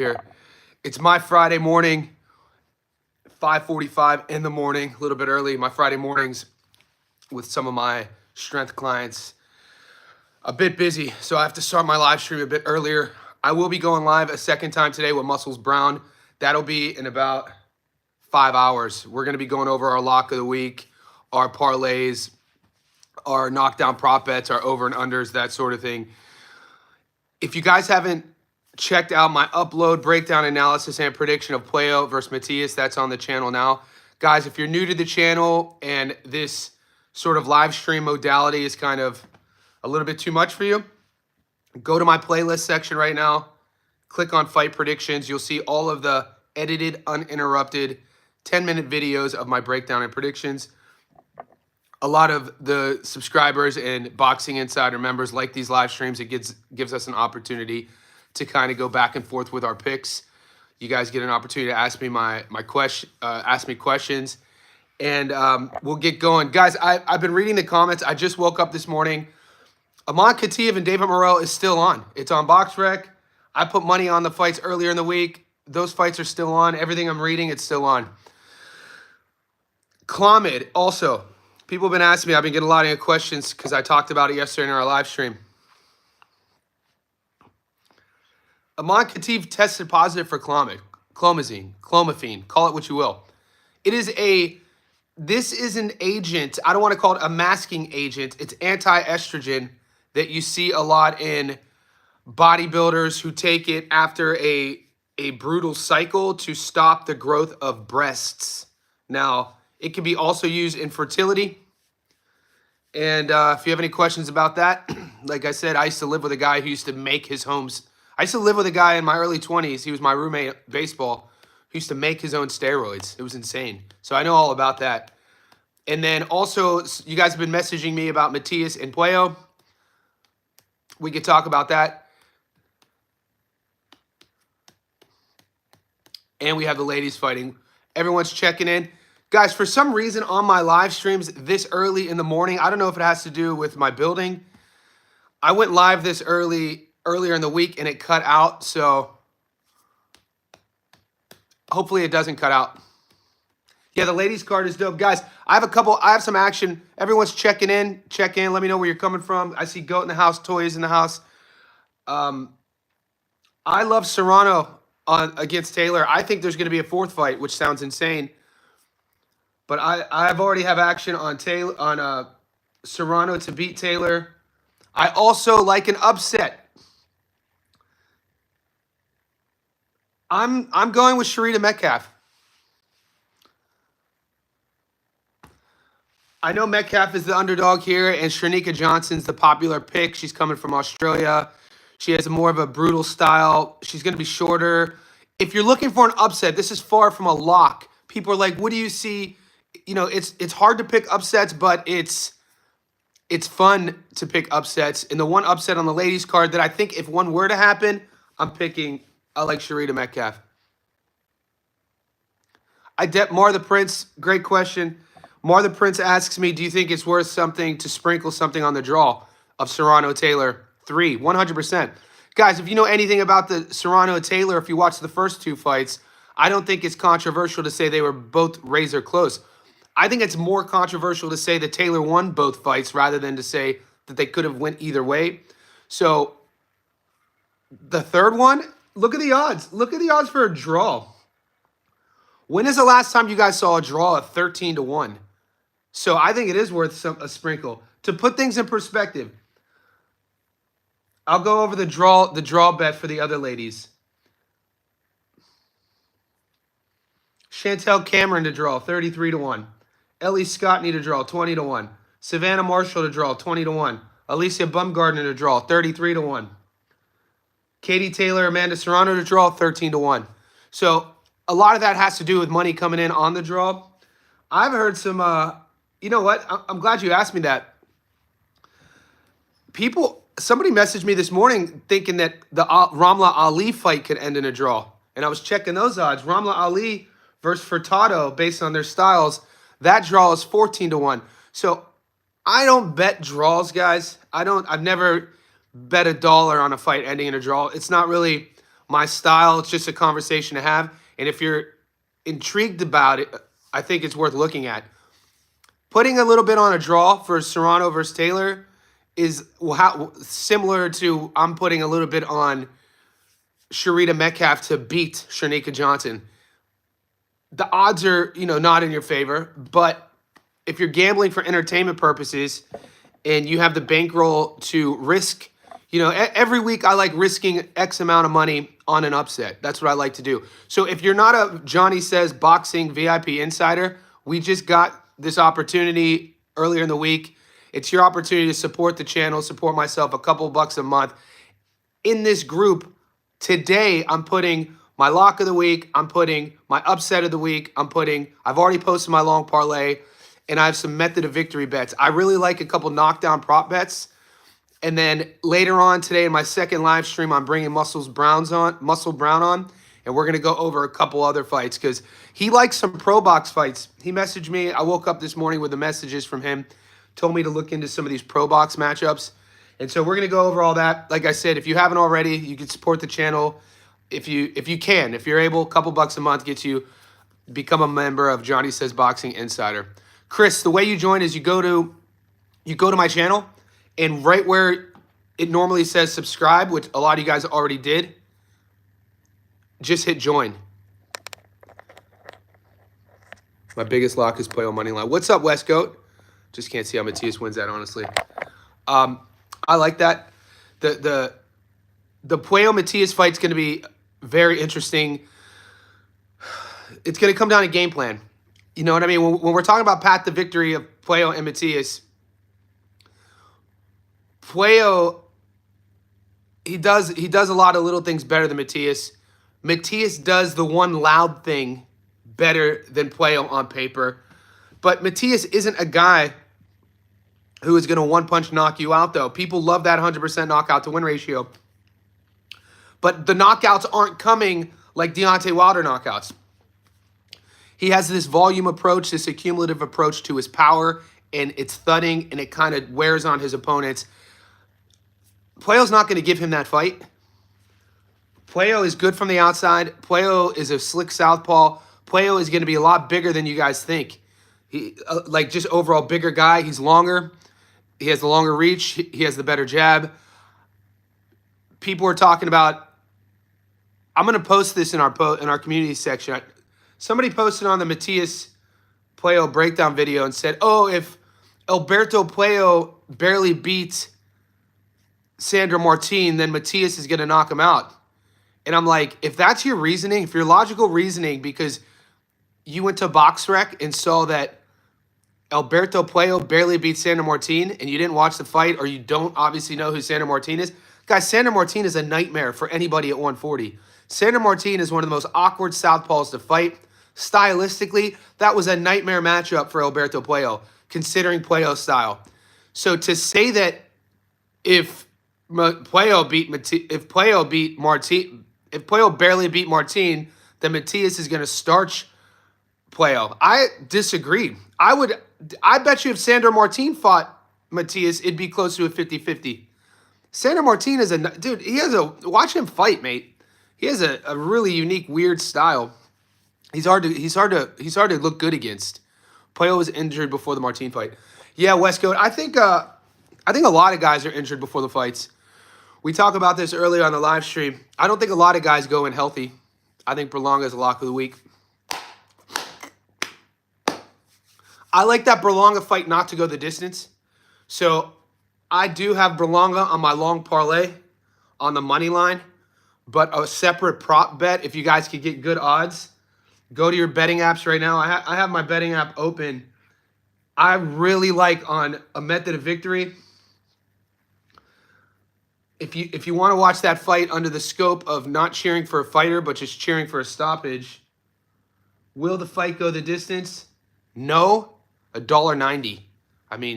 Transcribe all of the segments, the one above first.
here. It's my Friday morning, 5:45 in the morning, a little bit early. My Friday mornings with some of my strength clients, a bit busy, so I have to start my live stream a bit earlier. I will be going live a second time today with Muscles Brown. That'll be in about 5 hours. We're going to be going over our lock of the week, our parlays, our knockdown prop bets, our over and unders, that sort of thing. If you guys haven't checked out my upload, breakdown, analysis, and prediction of Paro versus Matias, that's on the channel now. Guys, if you're new to the channel and this sort of live stream modality is kind of a little bit too much for you, go to my playlist section right now, click on fight predictions. You'll see all of the edited, uninterrupted 10-minute videos of my breakdown and predictions. A lot of the subscribers and Boxing Insider members like these live streams. It gives us an opportunity to kind of go back and forth with our picks. You guys get an opportunity to ask me ask me questions, and we'll get going. Guys, I've been reading the comments. I just woke up this morning. Kativ and David Morell is still on. It's on BoxRec. I put money on the fights earlier in the week. Those fights are still on. Everything I'm reading, it's still on. Clomid, also. People have been asking me. I've been getting a lot of questions because I talked about it yesterday in our live stream. Kativ tested positive for clomazine, clomiphene, call it what you will. This is an agent. I don't want to call it a masking agent. It's anti-estrogen that you see a lot in bodybuilders who take it after a brutal cycle to stop the growth of breasts. Now, it can be also used in fertility. And if you have any questions about that, like I said, I used to live with a guy who used to make his homes. I used to live with a guy in my early 20s. He was my roommate at baseball, who used to make his own steroids. It was insane. So I know all about that. And then also, you guys have been messaging me about Matias and Paro. We could talk about that. And we have the ladies fighting. Everyone's checking in. Guys, for some reason on my live streams this early in the morning, I don't know if it has to do with my building. I went live this earlier in the week and it cut out, so hopefully it doesn't cut out. Yeah, the ladies card is dope. Guys, I have some action. Everyone's checking in. Check in. Let me know where you're coming from. I see Goat in the house, Toys in the house. I love Serrano against Taylor. I think there's going to be a fourth fight, which sounds insane. But I've already have action on Serrano to beat Taylor. I also like an upset. I'm going with Sharita Metcalf. I know Metcalf is the underdog here, and Shrenika Johnson's the popular pick. She's coming from Australia. She has more of a brutal style. She's going to be shorter. If you're looking for an upset, this is far from a lock. People are like, what do you see? You know, it's hard to pick upsets, but it's fun to pick upsets. And the one upset on the ladies card that I think if one were to happen, I like Sharita Metcalf. Mar the Prince, great question. Mar the Prince asks me, do you think it's worth something to sprinkle something on the draw of Serrano Taylor 3? 100%. Guys, if you know anything about the Serrano Taylor, if you watch the first two fights, I don't think it's controversial to say they were both razor close. I think it's more controversial to say that Taylor won both fights rather than to say that they could have went either way. So the third one, look at the odds. Look at the odds for a draw. When is the last time you guys saw a draw of 13-1? So I think it is worth a sprinkle. To put things in perspective, I'll go over the draw bet for the other ladies. Chantel Cameron to draw, 33-1. Ellie Scotney to draw, 20-1. Savannah Marshall to draw, 20-1. Alicia Bumgardner to draw, 33-1. Katie Taylor, Amanda Serrano to draw, 13-1. So a lot of that has to do with money coming in on the draw. I've heard some, you know what? I'm glad you asked me that. Somebody messaged me this morning thinking that the Ramla Ali fight could end in a draw. And I was checking those odds. Ramla Ali versus Furtado, based on their styles, that draw is 14-1. So I don't bet draws, guys. I've never bet $1 on a fight ending in a draw. It's not really my style. It's just a conversation to have. And if you're intrigued about it, I think it's worth looking at. Putting a little bit on a draw for Serrano versus Taylor is similar to I'm putting a little bit on Sharita Metcalf to beat Shanika Johnson. The odds are, not in your favor, but if you're gambling for entertainment purposes and you have the bankroll to risk, every week I like risking X amount of money on an upset. That's what I like to do. So if you're not a Johnny Says Boxing VIP insider, we just got this opportunity earlier in the week. It's your opportunity to support the channel, support myself, a couple bucks a month. In this group, today I'm putting my lock of the week, I'm putting my upset of the week, I've already posted my long parlay, and I have some method of victory bets. I really like a couple knockdown prop bets. And then later on today in my second live stream, I'm bringing Muscle Brown on, and we're going to go over a couple other fights because he likes some pro box fights. He messaged me. I woke up this morning with the messages from him, told me to look into some of these pro box matchups. And so we're going to go over all that. Like I said, if you haven't already, you can support the channel. If you're able, a couple bucks a month gets you become a member of Johnny Says Boxing Insider. Chris, the way you join is you go to my channel, and right where it normally says subscribe, which a lot of you guys already did, just hit join. My biggest lock is Puello Moneyline. What's up, West Goat? Just can't see how Matias wins that, honestly. I like that. The Puello Matias fight's going to be very interesting. It's going to come down to game plan. You know what I mean? When we're talking about path to victory of Puello and Matias, Puello, he does a lot of little things better than Matias. Matias does the one loud thing better than Puello on paper. But Matias isn't a guy who is going to one-punch knock you out, though. People love that 100% knockout to win ratio. But the knockouts aren't coming like Deontay Wilder knockouts. He has this volume approach, this accumulative approach to his power, and it's thudding, and it kind of wears on his opponents. Puello's not going to give him that fight. Puello is good from the outside. Puello is a slick southpaw. Puello is going to be a lot bigger than you guys think. He just overall bigger guy. He's longer. He has the longer reach. He has the better jab. People are talking about. I'm going to post this in our community section. Somebody posted on the Matias Puello breakdown video and said, "Oh, if Alberto Puello barely beats Sandro Martin, then Matias is going to knock him out." And I'm like, if that's your reasoning, if your logical reasoning, because you went to BoxRec and saw that Alberto Puello barely beat Sandro Martin and you didn't watch the fight, or you don't obviously know who Sandro Martin is. Guys, Sandro Martin is a nightmare for anybody at 140. Sandro Martin is one of the most awkward southpaws to fight. Stylistically, that was a nightmare matchup for Alberto Puello, considering Puello's style. So to say that if Puello barely beat Martin, then Matias is going to starch Puello. I disagree. I bet you if Sandro Martin fought Matias, it'd be close to a 50-50. Sandro Martin is dude, watch him fight, mate. He has a really unique, weird style. He's hard to look good against. Puello was injured before the Martin fight. Yeah, Westcoast. I think a lot of guys are injured before the fights. We talked about this earlier on the live stream. I don't think a lot of guys go in healthy. I think Berlanga is a lock of the week. I like that Berlanga fight not to go the distance. So I do have Berlanga on my long parlay on the money line, but a separate prop bet if you guys could get good odds. Go to your betting apps right now. I have my betting app open. I really like on a method of victory. If you want to watch that fight under the scope of not cheering for a fighter, but just cheering for a stoppage, will the fight go the distance? No. $1.90. I mean,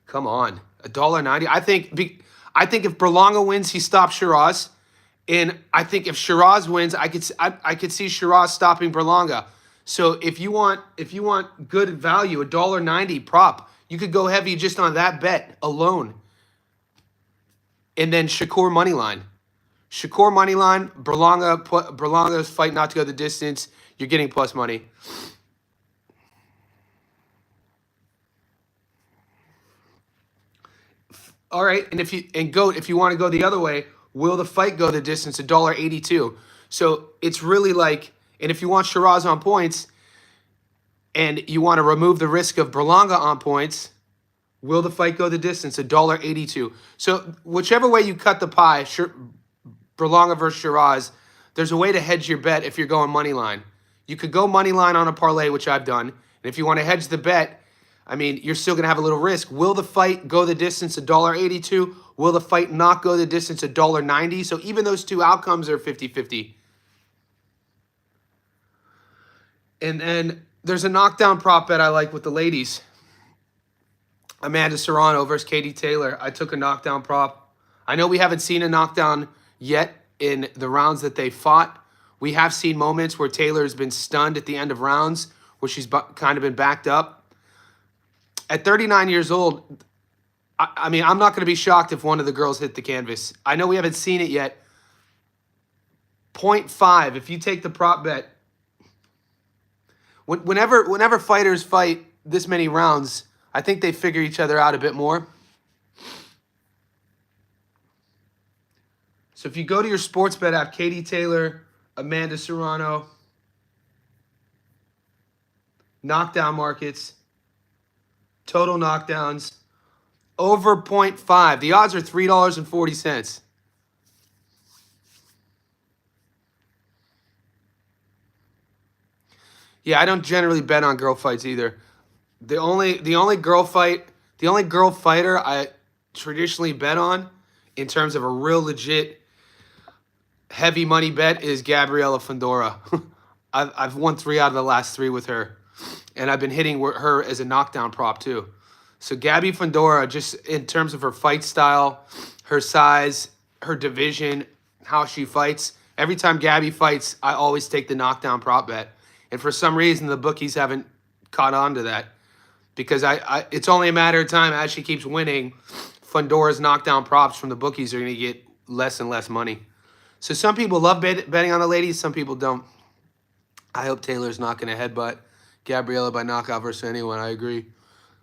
come on. $1.90. I think if Berlanga wins, he stops Shiras. And I think if Shiras wins, I could see Shiras stopping Berlanga. So if you want good value, $1.90 prop, you could go heavy just on that bet alone. And then Shakur money line. Shakur money line, Berlanga's fight not to go the distance. You're getting plus money. All right, and GOAT, if you want to go the other way, will the fight go the distance? $1.82. So it's really like, and if you want Shiras on points, and you want to remove the risk of Berlanga on points, will the fight go the distance? $1.82. So whichever way you cut the pie, Berlanga versus Shiras, there's a way to hedge your bet if you're going money line. You could go money line on a parlay, which I've done. And if you want to hedge the bet, I mean, you're still going to have a little risk. Will the fight go the distance? $1.82. Will the fight not go the distance? $1.90. So even those two outcomes are 50-50. And then there's a knockdown prop bet I like with the ladies. Amanda Serrano versus Katie Taylor. I took a knockdown prop. I know we haven't seen a knockdown yet in the rounds that they fought. We have seen moments where Taylor's been stunned at the end of rounds, where she's kind of been backed up. At 39 years old, I mean, I'm not going to be shocked if one of the girls hit the canvas. I know we haven't seen it yet. 0.5, if you take the prop bet, whenever fighters fight this many rounds, I think they figure each other out a bit more. So if you go to your sports bet app, Katie Taylor, Amanda Serrano, knockdown markets, total knockdowns, over 0.5. The odds are $3.40. Yeah, I don't generally bet on girl fights either. The only girl fighter I traditionally bet on in terms of a real legit heavy money bet is Gabriela Fundora. I've won 3 out of the last 3 with her. And I've been hitting her as a knockdown prop too. So Gabby Fundora, just in terms of her fight style, her size, her division, how she fights. Every time Gabby fights, I always take the knockdown prop bet. And for some reason, the bookies haven't caught on to that. Because it's only a matter of time as she keeps winning, Fundora's knockdown props from the bookies are going to get less and less money. So some people love betting on the ladies, some people don't. I hope Taylor's not going to headbutt Gabriela by knockout versus anyone. I agree.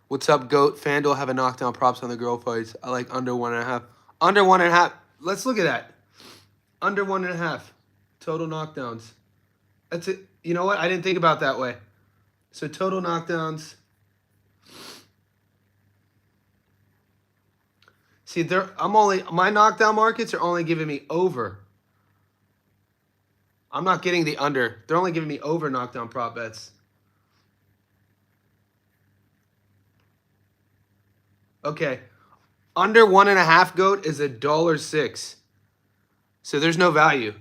What's up, GOAT? FanDuel have a knockdown props on the girl fights. I like under 1.5. Under 1.5. Let's look at that. Under 1.5. Total knockdowns. That's it. You know what? I didn't think about that way. So total knockdowns. See, my knockdown markets are only giving me over. I'm not getting the under. They're only giving me over knockdown prop bets. Okay. Under 1.5 GOAT is $1.06. So there's no value.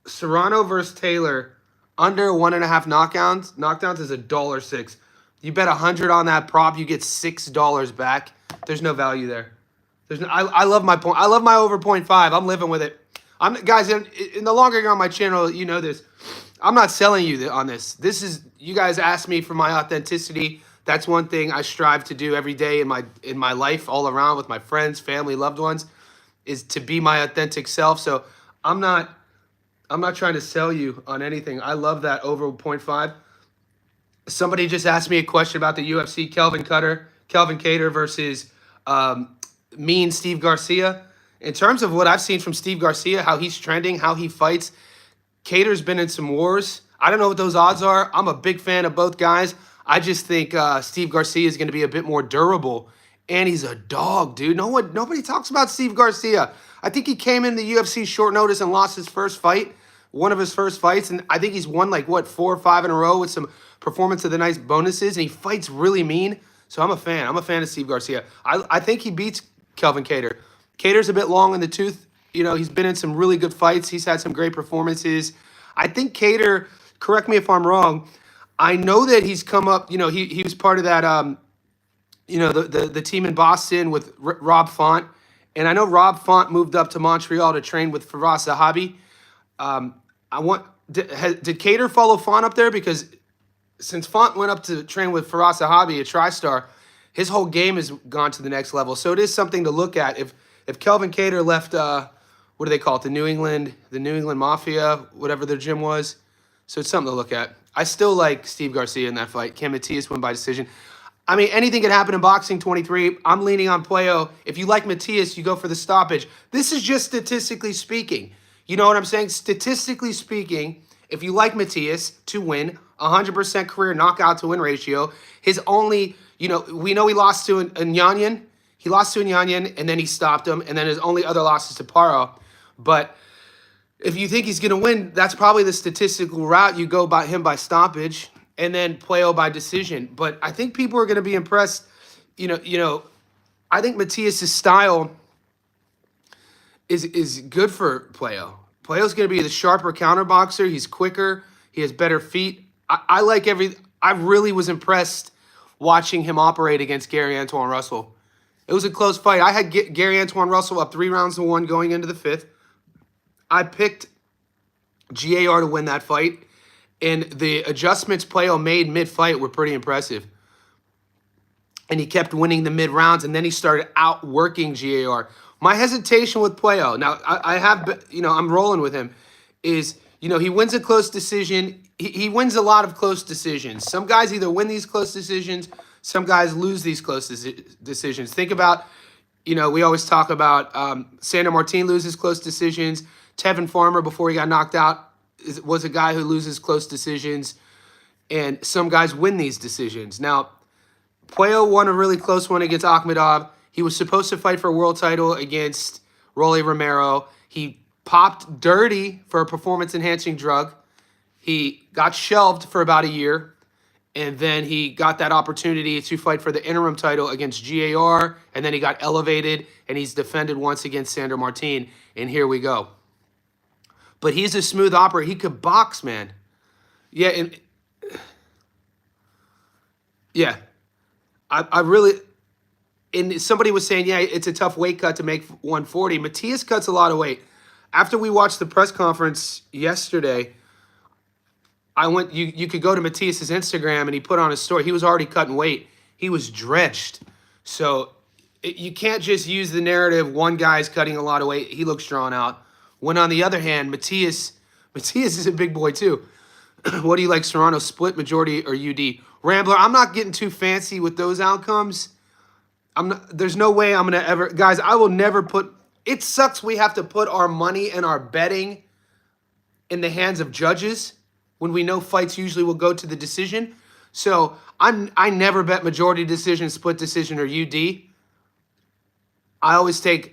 Serrano versus Taylor, under 1.5 knockdowns is $1.06. You bet 100 on that prop, you get $6 back. There's no value there. I love my point. I love my over 0.5. I'm living with it. Guys, in the longer you're on my channel, you know this. I'm not selling you on this. This is, you guys ask me for my authenticity. That's one thing I strive to do every day in my life, all around with my friends, family, loved ones, is to be my authentic self. So I'm not trying to sell you on anything. I love that over 0.5. Somebody just asked me a question about the UFC, Kelvin Kattar versus mean Steve Garcia. In terms of what I've seen from Steve Garcia, how he's trending, how he fights, Kattar's been in some wars. I don't know what those odds are. I'm a big fan of both guys. I just think Steve Garcia is going to be a bit more durable. And he's a dog, dude. Nobody talks about Steve Garcia. I think he came in the UFC short notice and lost his first fight, one of his first fights. And I think he's won like, 4 or 5 in a row with some performance of the night bonuses. And he fights really mean. So I'm a fan. I'm a fan of Steve Garcia. I think he beats Kelvin Kattar. Kattar's a bit long in the tooth. You know, he's been in some really good fights. He's had some great performances. I think Kattar, correct me if I'm wrong, I know that he's come up, you know, he was part of that, you know, the team in Boston with Rob Font. And I know Rob Font moved up to Montreal to train with Firas Zahabi. Did Kattar follow Font up there? Because since Font went up to train with Firas Zahabi, a TriStar, his whole game has gone to the next level. So it is something to look at. If Kelvin Kattar left what do they call it? The New England Mafia, whatever their gym was. So it's something to look at. I still like Steve Garcia in that fight. Can Matias win by decision? I mean, anything could happen in boxing 23. I'm leaning on Playo. If you like Matias, you go for the stoppage. This is just statistically speaking. You know what I'm saying? Statistically speaking, if you like Matias to win, 100% career knockout to win ratio, his only, we know he lost to Nyanyan. He lost to Nyanyan, and then he stopped him, and then his only other loss is to Paro. But if you think he's going to win, that's probably the statistical route. You go by him by stoppage, and then Playo by decision. But I think people are going to be impressed. I think Matias' style is good for Playo. Playo's going to be the sharper counter boxer. He's quicker. He has better feet. I really was impressed watching him operate against Gary Antoine Russell. It was a close fight. I had Gary Antoine Russell up 3-1 going into the 5th. I picked GAR to win that fight, and the adjustments Playo made mid-fight were pretty impressive. And he kept winning the mid-rounds, and then he started outworking GAR. My hesitation with Playo, now I'm rolling with him, is, he wins a close decision. He wins a lot of close decisions. Some guys either win these close decisions, some guys lose these close decisions. Think about, we always talk about Sandor Martin loses close decisions. Tevin Farmer, before he got knocked out, was a guy who loses close decisions. And some guys win these decisions. Now, Playo won a really close one against Akhmedov. He was supposed to fight for a world title against Rolly Romero. He popped dirty for a performance-enhancing drug. He got shelved for about a year. And then he got that opportunity to fight for the interim title against GAR. And then he got elevated, and he's defended once against Sandor Martin. And here we go. But he's a smooth operator. He could box, man. Yeah, I really... And somebody was saying, yeah, it's a tough weight cut to make 140. Matias cuts a lot of weight. After we watched the press conference yesterday, you could go to Matias' Instagram, and he put on his story. He was already cutting weight. He was drenched. So you can't just use the narrative, one guy's cutting a lot of weight. He looks drawn out. When on the other hand, Matias is a big boy too. What do you like, Serrano, split, majority, or UD? Rambler, I'm not getting too fancy with those outcomes. There's no way I'm going to ever... Guys, I will never put... It sucks we have to put our money and our betting in the hands of judges when we know fights usually will go to the decision. So I never bet majority decision, split decision, or UD. I always take...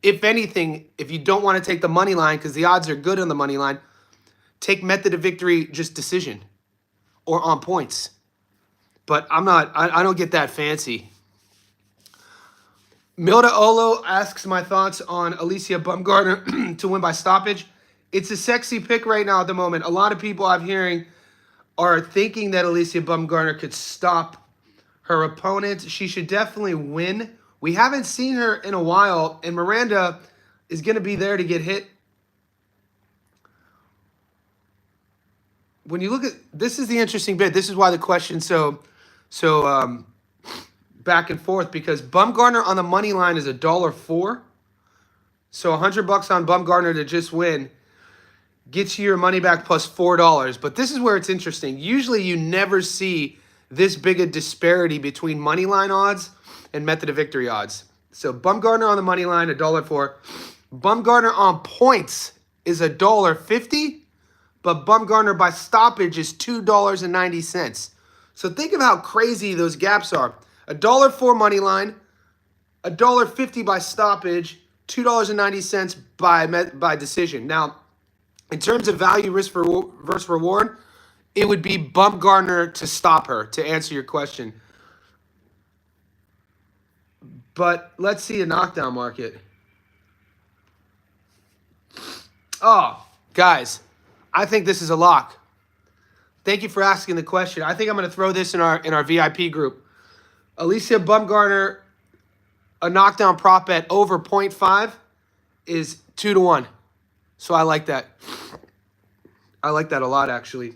If anything, if you don't want to take the money line, because the odds are good on the money line, take method of victory, just decision, or on points. But I don't get that fancy. Milda Olo asks my thoughts on Alicia Bumgardner to win by stoppage. It's a sexy pick right now at the moment. A lot of people I'm hearing are thinking that Alicia Bumgardner could stop her opponent. She should definitely win. We haven't seen her in a while, and Miranda is going to be there to get hit. When you look at... This is the interesting bit. This is why the question's so back and forth, because Bumgardner on the money line is $1.04. So $100 on Bumgardner to just win gets you your money back plus $4. But this is where it's interesting. Usually you never see this big a disparity between money line odds and method of victory odds. So Bumgardner on the money line, $1.04. Bumgardner on points is $1.50, but Bumgardner by stoppage is $2.90. So think of how crazy those gaps are. $1.04 money line, $1.50 by stoppage, $2.90 by decision. Now, in terms of value risk versus reward, it would be Bumgardner to stop her, to answer your question. But let's see a knockdown market. Oh, guys, I think this is a lock. Thank you for asking the question. I think I'm going to throw this in our VIP group. Alicia Bumgardner, a knockdown prop bet over 0.5 is 2-1. So I like that. I like that a lot, actually.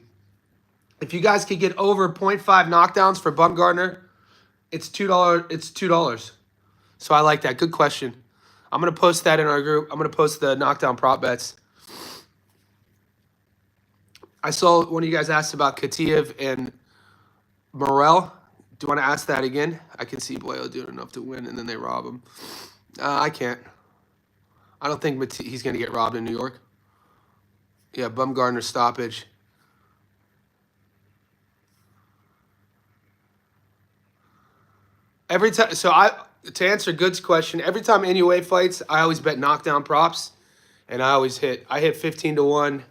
If you guys could get over 0.5 knockdowns for Bumgardner, it's $2. It's $2. So I like that. Good question. I'm going to post that in our group. I'm going to post the knockdown prop bets. I saw one of you guys asked about Kativ and Morell. Do you want to ask that again? I can see Boyle doing enough to win, and then they rob him. I can't. I don't think he's going to get robbed in New York. Yeah, Bumgardner stoppage. Every time, to answer Good's question, every time Inoue fights, I always bet knockdown props, and I always hit. I hit 15-1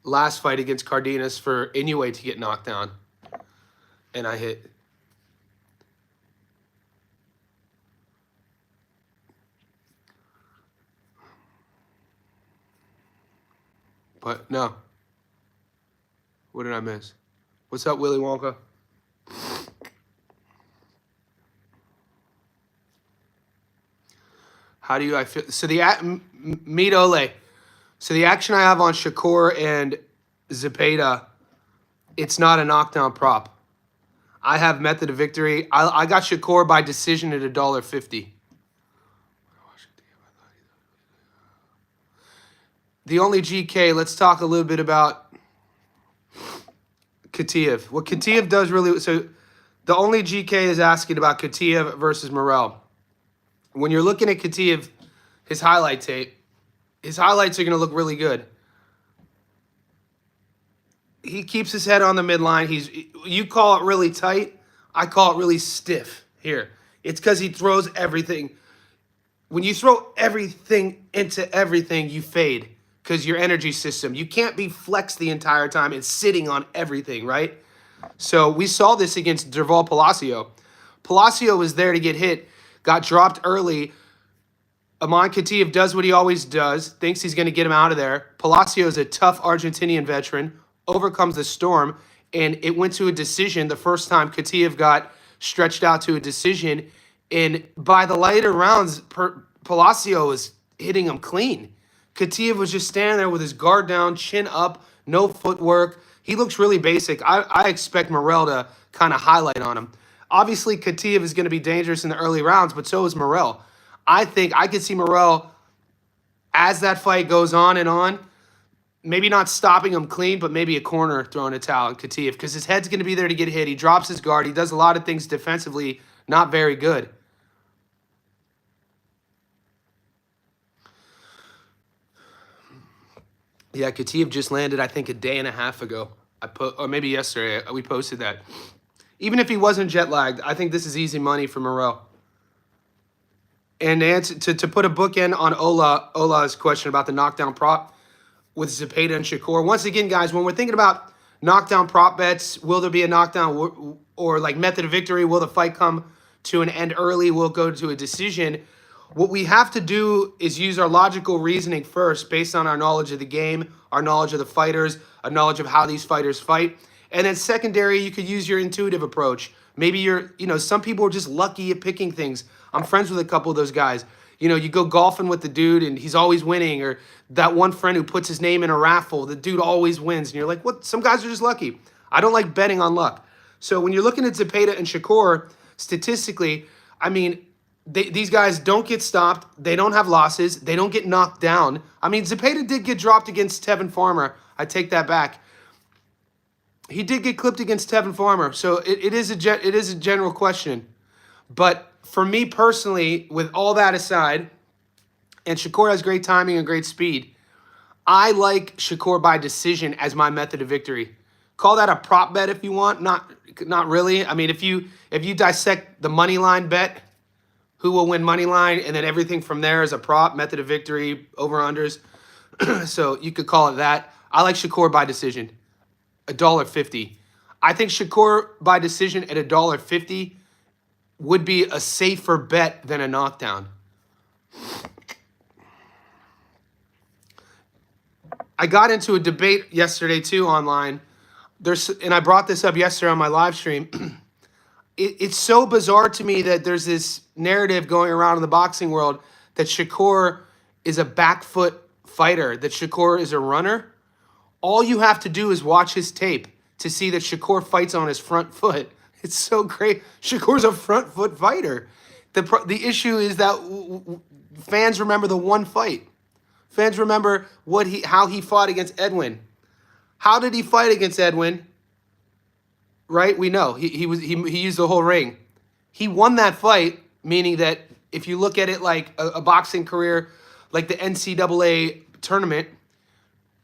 last fight against Cardenas for Inoue to get knocked down, and I hit. But no. What did I miss? What's up, Willy Wonka? How do I feel? So meet Ole. So the action I have on Shakur and Zepeda, it's not a knockdown prop. I have method of victory. I got Shakur by decision at $1.50. The only GK, let's talk a little bit about Kativ. What Kativ does really, so the only GK is asking about Kativ versus Morell. When you're looking at Kativ, his highlight tape, his highlights are going to look really good. He keeps his head on the midline. You call it really tight. I call it really stiff here. It's because he throws everything. When you throw everything into everything, you fade because your energy system. You can't be flexed the entire time and sitting on everything, right? So we saw this against Derval Palacio. Palacio was there to get hit, got dropped early. Amon Kativ does what he always does, thinks he's going to get him out of there. Palacio is a tough Argentinian veteran, overcomes the storm, and it went to a decision the first time Kativ got stretched out to a decision. And by the later rounds, Palacio was hitting him clean. Kativ was just standing there with his guard down, chin up, no footwork. He looks really basic. I expect Morell to kind of highlight on him. Obviously, Kativ is going to be dangerous in the early rounds, but so is Morell. I think I could see Morell, as that fight goes on and on, maybe not stopping him clean, but maybe a corner throwing a towel at Kativ because his head's going to be there to get hit. He drops his guard. He does a lot of things defensively, not very good. Yeah, Kativ just landed, I think, a day and a half ago. Or maybe yesterday. We posted that. Even if he wasn't jet lagged, I think this is easy money for Morell. And to put a bookend on Ola's question about the knockdown prop with Zepeda and Shakur. Once again, guys, when we're thinking about knockdown prop bets, will there be a knockdown or like method of victory? Will the fight come to an end early? Will it go to a decision? What we have to do is use our logical reasoning first based on our knowledge of the game, our knowledge of the fighters, our knowledge of how these fighters fight. And then secondary, you could use your intuitive approach. Maybe some people are just lucky at picking things. I'm friends with a couple of those guys. You go golfing with the dude and he's always winning, or that one friend who puts his name in a raffle, the dude always wins. And you're like, what? Some guys are just lucky. I don't like betting on luck. So when you're looking at Zepeda and Shakur, statistically, I mean, these guys don't get stopped. They don't have losses. They don't get knocked down. I mean, Zepeda did get dropped against Tevin Farmer. I take that back. He did get clipped against Tevin Farmer. So it is a general question. But for me personally, with all that aside, and Shakur has great timing and great speed, I like Shakur by decision as my method of victory. Call that a prop bet if you want. Not really. I mean, if you dissect the money line bet, who will win money line, and then everything from there is a prop, method of victory, over-unders. So you could call it that. I like Shakur by decision, $1.50. I think Shakur by decision at $1.50 would be a safer bet than a knockdown. I got into a debate yesterday too online. And I brought this up yesterday on my live stream. It's so bizarre to me that there's this narrative going around in the boxing world that Shakur is a back foot fighter, that Shakur is a runner. All you have to do is watch his tape to see that Shakur fights on his front foot. It's so great. Shakur's a front foot fighter. The issue is that fans remember the one fight. Fans remember how he fought against Edwin. How did he fight against Edwin? Right? We know he used the whole ring. He won that fight, meaning that if you look at it like a boxing career, like the NCAA tournament,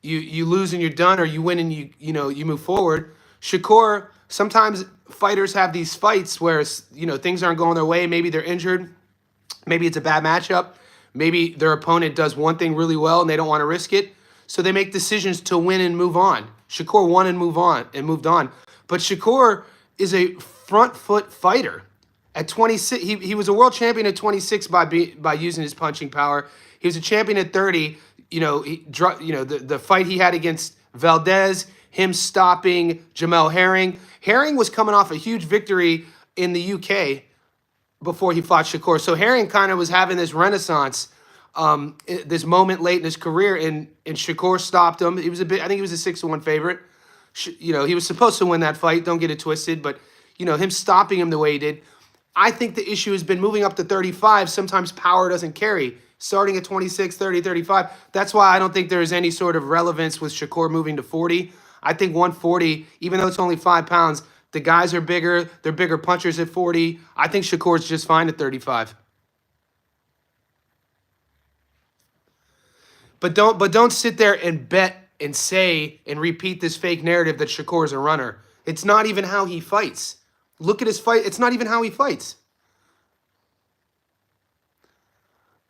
you lose and you're done, or you win and you move forward. Shakur, sometimes fighters have these fights where things aren't going their way. Maybe they're injured. Maybe it's a bad matchup. Maybe their opponent does one thing really well and they don't want to risk it. So they make decisions to win and move on. Shakur won and moved on. But Shakur is a front foot fighter. At 26, he was a world champion at 26 by using his punching power. He was a champion at 30. The fight he had against Valdez, him stopping Jamel Herring. Herring was coming off a huge victory in the UK before he fought Shakur. So Herring kind of was having this renaissance, this moment late in his career, and Shakur stopped him. I think he was a 6-1 favorite. He was supposed to win that fight. Don't get it twisted, but him stopping him the way he did. I think the issue has been moving up to 35. Sometimes power doesn't carry. Starting at 26, 30, 35. That's why I don't think there is any sort of relevance with Shakur moving to 40. I think 140, even though it's only 5 pounds, the guys are bigger. They're bigger punchers at 40. I think Shakur's just fine at 35. But don't sit there and bet and say and repeat this fake narrative that Shakur is a runner. It's not even how he fights. Look at his fight. It's not even how he fights.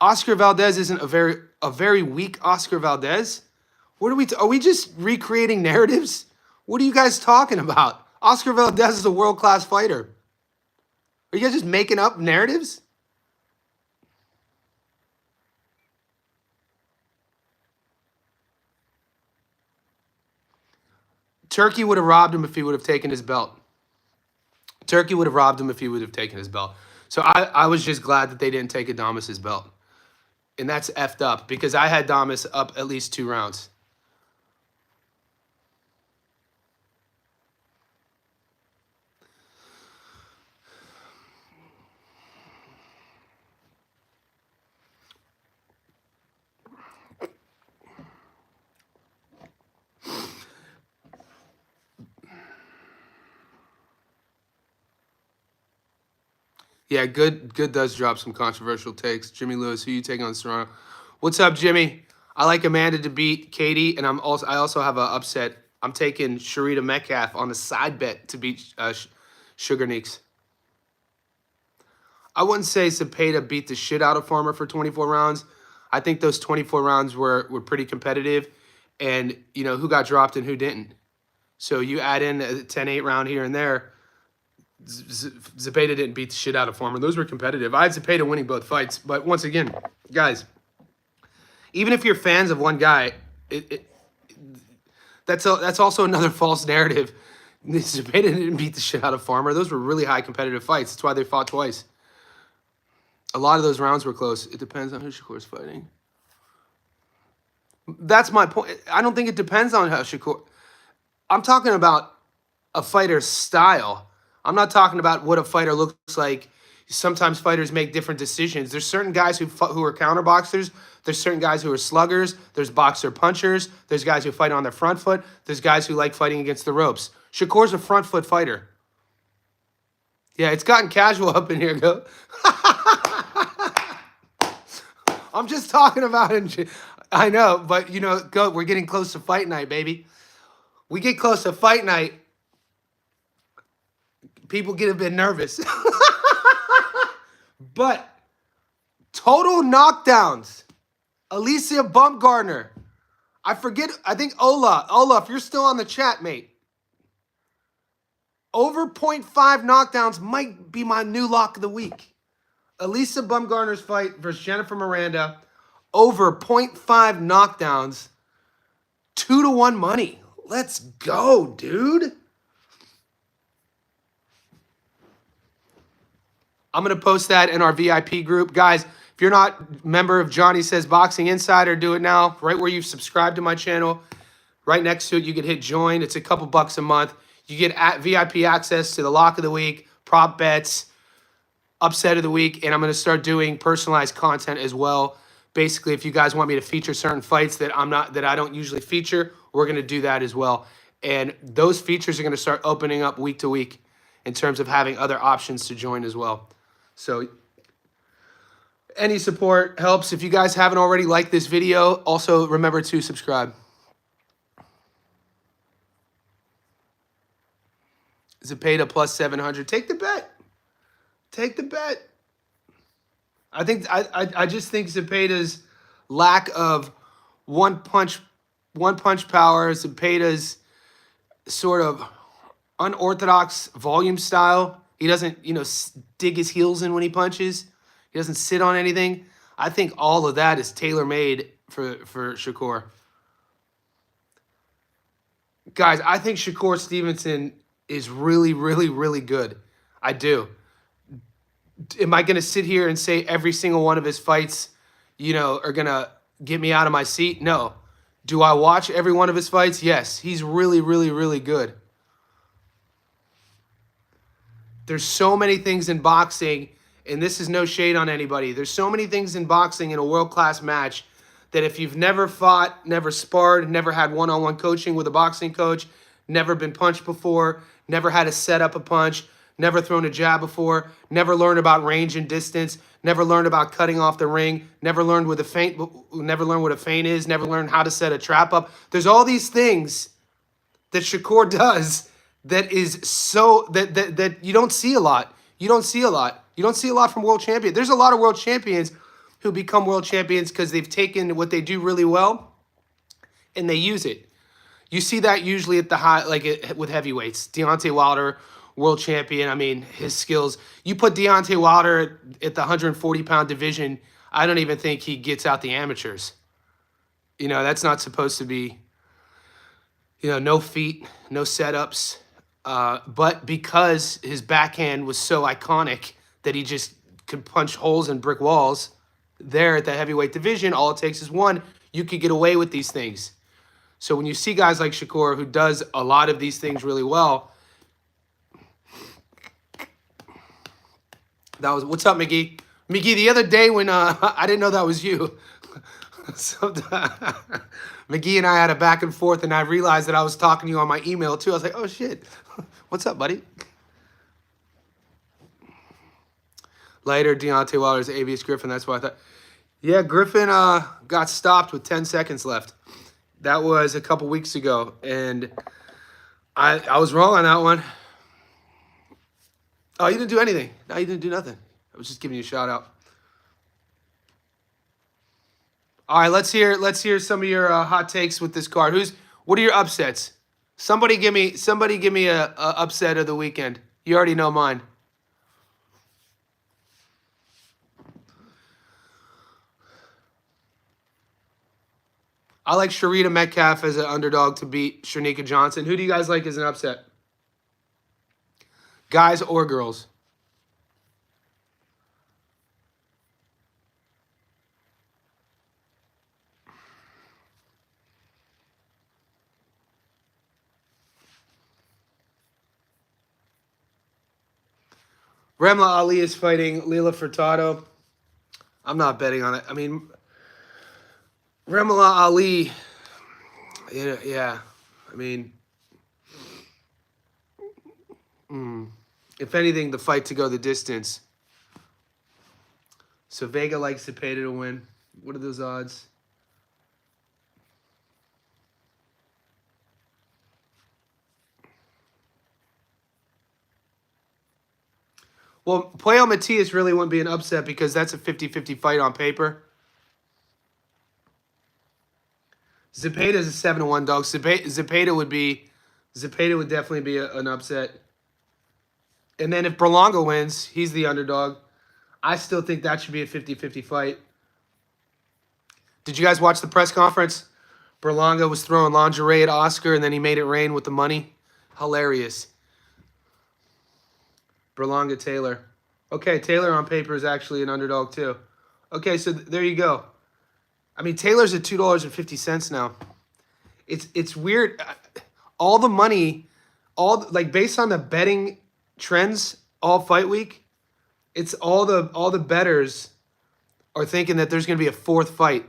Oscar Valdez isn't a very weak Oscar Valdez. What are we just recreating narratives? What are you guys talking about? Oscar Valdez is a world-class fighter. Are you guys just making up narratives? Turkey would have robbed him if he would have taken his belt. Turkey would have robbed him if he would have taken his belt. So I was just glad that they didn't take Adames' belt. And that's effed up because I had Adames up at least 2 rounds. Yeah, good does drop some controversial takes. Jimmy Lewis, who you taking on Serrano? What's up, Jimmy? I like Amanda to beat Katie, and I also have an upset. I'm taking Sharita Metcalf on the side bet to beat Sugar Neeks. I wouldn't say Zepeda beat the shit out of Farmer for 24 rounds. I think those 24 rounds were pretty competitive, and who got dropped and who didn't. So you add in a 10-8 round here and there. Zepeda didn't beat the shit out of Farmer. Those were competitive. I had Zepeda winning both fights. But once again, guys, even if you're fans of one guy, that's also another false narrative. Zepeda didn't beat the shit out of Farmer. Those were really high competitive fights. That's why they fought twice. A lot of those rounds were close. It depends on who Shakur's fighting. That's my point. I don't think it depends on how Shakur... I'm talking about a fighter's style. I'm not talking about what a fighter looks like. Sometimes fighters make different decisions. There's certain guys who are counterboxers. There's certain guys who are sluggers. There's boxer punchers. There's guys who fight on their front foot. There's guys who like fighting against the ropes. Shakur's a front foot fighter. Yeah, it's gotten casual up in here, go. I'm just talking about it. I know, but go. We're getting close to fight night, baby. We get close to fight night. People get a bit nervous. But total knockdowns. Alicia Bumgardner. I think Ola, if you're still on the chat, mate. Over 0.5 knockdowns might be my new lock of the week. Alicia Bumgardner's fight versus Jennifer Miranda. Over 0.5 knockdowns. 2-1 money. Let's go, dude. I'm going to post that in our VIP group. Guys, if you're not a member of Johnny Says Boxing Insider, do it now. Right where you've subscribed to my channel. Right next to it, you can hit join. It's a couple bucks a month. You get VIP access to the lock of the week, prop bets, upset of the week, and I'm going to start doing personalized content as well. Basically, if you guys want me to feature certain fights that I don't usually feature, we're going to do that as well. And those features are going to start opening up week to week in terms of having other options to join as well. So any support helps. If you guys haven't already liked this video, also remember to subscribe. Zepeda plus 700. Take the bet. Take the bet. I just think Zepeda's lack of one punch power, Zepeda's sort of unorthodox volume style. He doesn't, dig his heels in when he punches. He doesn't sit on anything. I think all of that is tailor-made for Shakur. Guys, I think Shakur Stevenson is really, really, really good. I do. Am I going to sit here and say every single one of his fights, are going to get me out of my seat? No. Do I watch every one of his fights? Yes. He's really, really, really good. There's so many things in boxing, and this is no shade on anybody. There's so many things in boxing in a world-class match that if you've never fought, never sparred, never had one-on-one coaching with a boxing coach, never been punched before, never had to set up a punch, never thrown a jab before, never learned about range and distance, never learned about cutting off the ring, never learned what a feint is, never learned how to set a trap up. There's all these things that Shakur does that is so that you don't see a lot. You don't see a lot. You don't see a lot from world champions. There's a lot of world champions who become world champions because they've taken what they do really well and they use it. You see that usually at the high, with heavyweights. Deontay Wilder, world champion. I mean, his skills. You put Deontay Wilder at the 140-pound division, I don't even think he gets out the amateurs. That's not supposed to be, no feet, no setups. But because his backhand was so iconic that he just could punch holes in brick walls, there at the heavyweight division, all it takes is one. You could get away with these things. So when you see guys like Shakur, who does a lot of these things really well, what's up, McGee? McGee, the other day when I didn't know that was you. So McGee and I had a back and forth, and I realized that I was talking to you on my email too. I was like, oh shit, what's up, buddy? Later, Deontay Wilder's Avius Griffin. That's why I thought. Yeah, Griffin got stopped with 10 seconds left. That was a couple weeks ago, and I was wrong on that one. Oh, you didn't do anything. No, you didn't do nothing. I was just giving you a shout out. All right, let's hear some of your hot takes with this card. What are your upsets? Somebody give me a upset of the weekend. You already know mine. I like Sharita Metcalf as an underdog to beat Shanika Johnson. Who do you guys like as an upset? Guys or girls? Remla Ali is fighting Lila Furtado. I'm not betting on it. I mean, Remla Ali, yeah. I mean, if anything, the fight to go the distance. So Vega likes Zepeda to win. What are those odds? Well, Puello Matias really wouldn't be an upset because that's a 50-50 fight on paper. Zepeda is a 7-1 dog. Zepeda would definitely be an upset. And then if Berlanga wins, he's the underdog. I still think that should be a 50-50 fight. Did you guys watch the press conference? Berlanga was throwing lingerie at Oscar, and then he made it rain with the money. Hilarious. Berlanga Taylor. Okay, Taylor on paper is actually an underdog too. Okay, so there you go. I mean, Taylor's at $2.50 now. It's weird. All the money, based on the betting trends all fight week, It's all the bettors are thinking that there's going to be a fourth fight.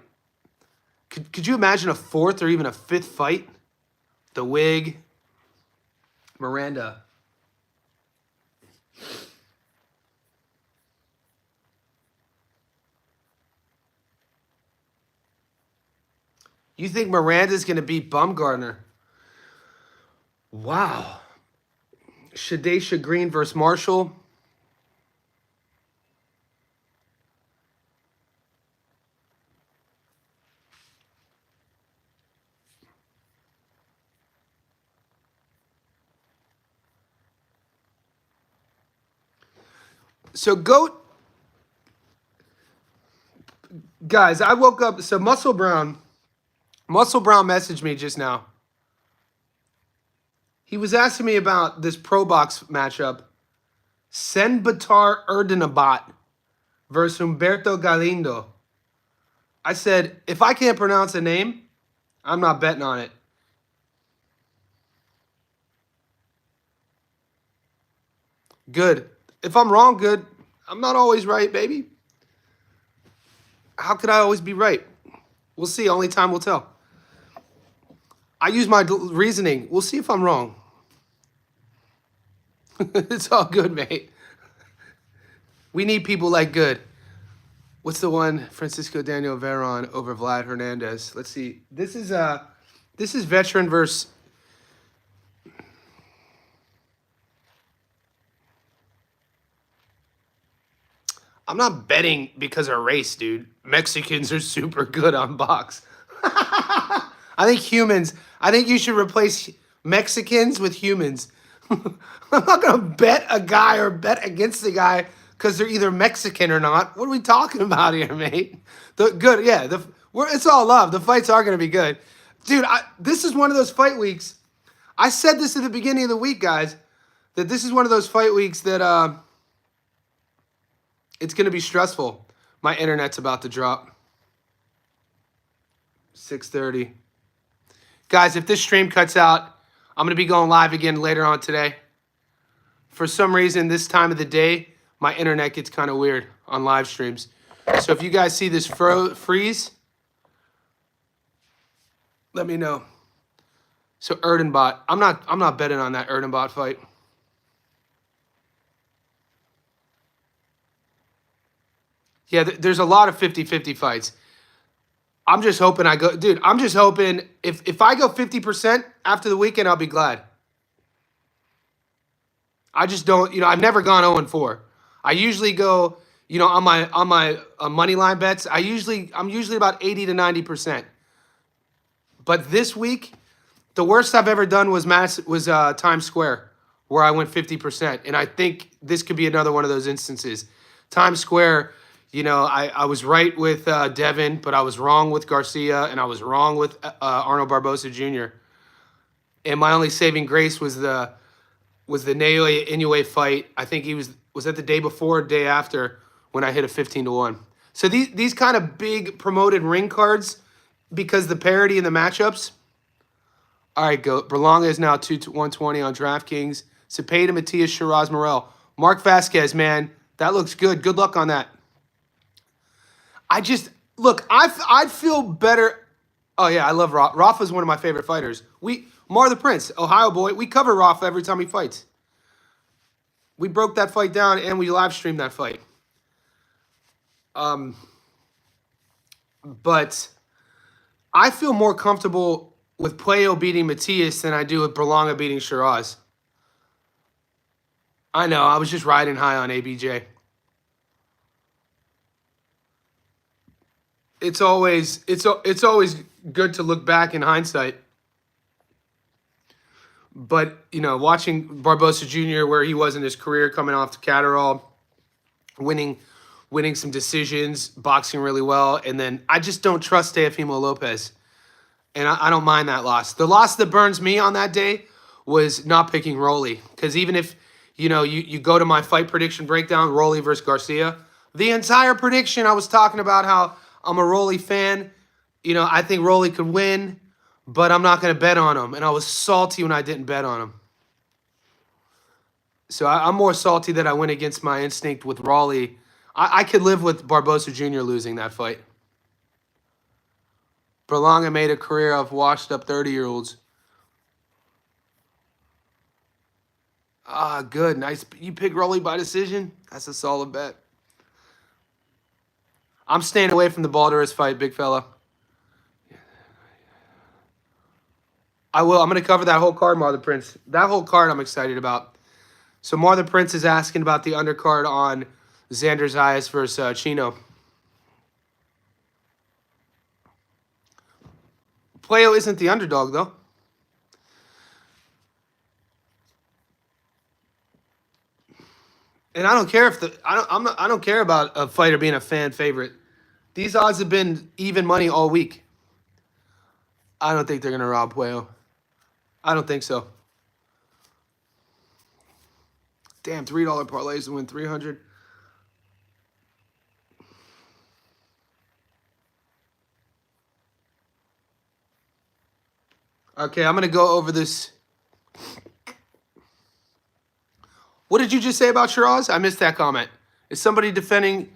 Could you imagine a fourth or even a fifth fight? The Wig, Miranda. You think Miranda's going to beat Bumgardner? Wow. Shadesha Green versus Marshall. So GOAT, guys, I woke up. So Muscle Brown messaged me just now. He was asking me about this Pro Box matchup. Senbatar Erdinabat versus Humberto Galindo. I said, if I can't pronounce a name, I'm not betting on it. Good. If I'm wrong, good. I'm not always right, baby. How could I always be right? We'll see. Only time will tell. I use my reasoning. We'll see if I'm wrong. It's all good, mate. We need people like good. What's the one? Francisco Daniel Veron over Vlad Hernandez. Let's see. This is veteran versus. I'm not betting because of race, dude. Mexicans are super good on box. I think you should replace Mexicans with humans. I'm not going to bet a guy or bet against a guy because they're either Mexican or not. What are we talking about here, mate? It's all love. The fights are going to be good. Dude, this is one of those fight weeks. I said this at the beginning of the week, guys, that this is one of those fight weeks that it's going to be stressful. My internet's about to drop. 6:30. Guys, if this stream cuts out, I'm going to be going live again later on today. For some reason, this time of the day, my internet gets kind of weird on live streams. So if you guys see this freeze, let me know. So Erdenbot, I'm not betting on that Erdenbot fight. Yeah, there's a lot of 50-50 fights. I'm just hoping I go, dude. I'm just hoping if I go 50% after the weekend, I'll be glad. I just don't, I've never gone 0-4. I usually go, on my money line bets. I'm usually about 80 to 90%. But this week, the worst I've ever done was Times Square, where I went 50%, and I think this could be another one of those instances. Times Square. I was right with Devin, but I was wrong with Garcia, and I was wrong with Arnold Barbosa Jr. And my only saving grace was the Naoya Inoue fight. I think he was that the day before or day after when I hit a 15-1. So these kind of big promoted ring cards, because the parity in the matchups. All right, go. Berlanga is now 120 on DraftKings. Cepeda, Matias, Shiras, Morell. Mark Vasquez, man, that looks good. Good luck on that. I'd feel better. Oh, yeah, I love Rafa. Rafa's one of my favorite fighters. Mar the Prince, Ohio boy, we cover Rafa every time he fights. We broke that fight down, and we live streamed that fight. But I feel more comfortable with Puello beating Matias than I do with Berlanga beating Shiraz. I know, I was just riding high on ABJ. It's always good to look back in hindsight. But, watching Barbosa Jr., where he was in his career, coming off the Catterall, winning some decisions, boxing really well, and then I just don't trust Teofimo Lopez. And I don't mind that loss. The loss that burns me on that day was not picking Rolly. Because even if, you go to my fight prediction breakdown, Rolly versus Garcia, the entire prediction I was talking about how I'm a Rolly fan. I think Rolly could win, but I'm not going to bet on him. And I was salty when I didn't bet on him. So I'm more salty that I went against my instinct with Raleigh. I could live with Barbosa Jr. losing that fight. Berlanga made a career of washed-up 30-year-olds. Ah, good. Nice. You pick Raleigh by decision? That's a solid bet. I'm staying away from the Balderas fight, big fella. I will. I'm going to cover that whole card, Martha Prince. That whole card I'm excited about. So Martha Prince is asking about the undercard on Xander Zayas versus Chino. Playo isn't the underdog, though. And I don't care if I don't care about a fighter being a fan favorite. These odds have been even money all week. I don't think they're gonna rob Puello. I don't think so. Damn, $3 parlays to win 300. Okay, I'm gonna go over this. What did you just say about Shiraz? I missed that comment. Is somebody defending?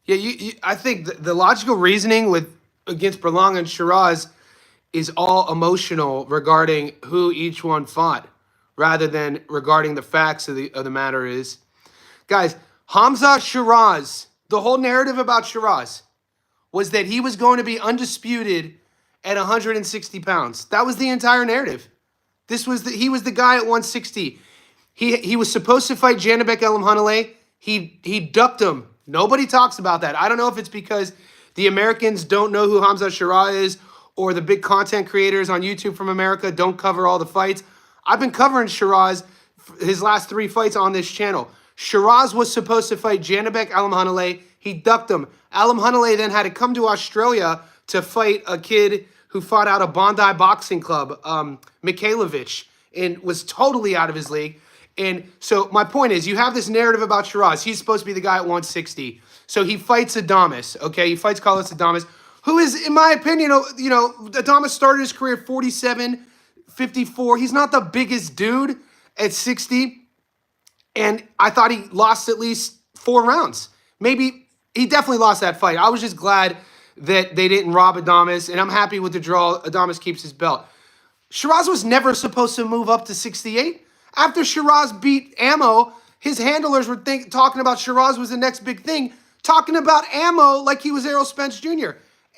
Yeah, I think the logical reasoning against Berlanga and Shiraz is all emotional regarding who each one fought, rather than regarding the facts of the matter. Is, guys, Hamza Shiraz. The whole narrative about Shiraz was that he was going to be undisputed at 160 pounds. That was the entire narrative. He was the guy at 160. He was supposed to fight Janibek Elimhanaleh. He ducked him. Nobody talks about that. I don't know if it's because the Americans don't know who Hamza Shiraz is, or the big content creators on YouTube from America don't cover all the fights. I've been covering Shiraz, his last 3 fights on this channel. Shiraz was supposed to fight Janibek Elimhanaleh. He ducked him. Elimhanaleh then had to come to Australia to fight a kid who fought out of Bondi Boxing Club, Mikhailovich, and was totally out of his league. And so my point is, you have this narrative about Shiraz. He's supposed to be the guy at 160. So he fights Adames, okay? He fights Carlos Adames, who is, in my opinion, Adames started his career at 47, 54. He's not the biggest dude at 60. And I thought he lost at least 4 rounds. Maybe he definitely lost that fight. I was just glad that they didn't rob Adames, and I'm happy with the draw. Adames keeps his belt. Shiraz was never supposed to move up to 68. After Shiraz beat Ammo, his handlers were talking about Shiraz was the next big thing, talking about Ammo like he was Errol Spence Jr.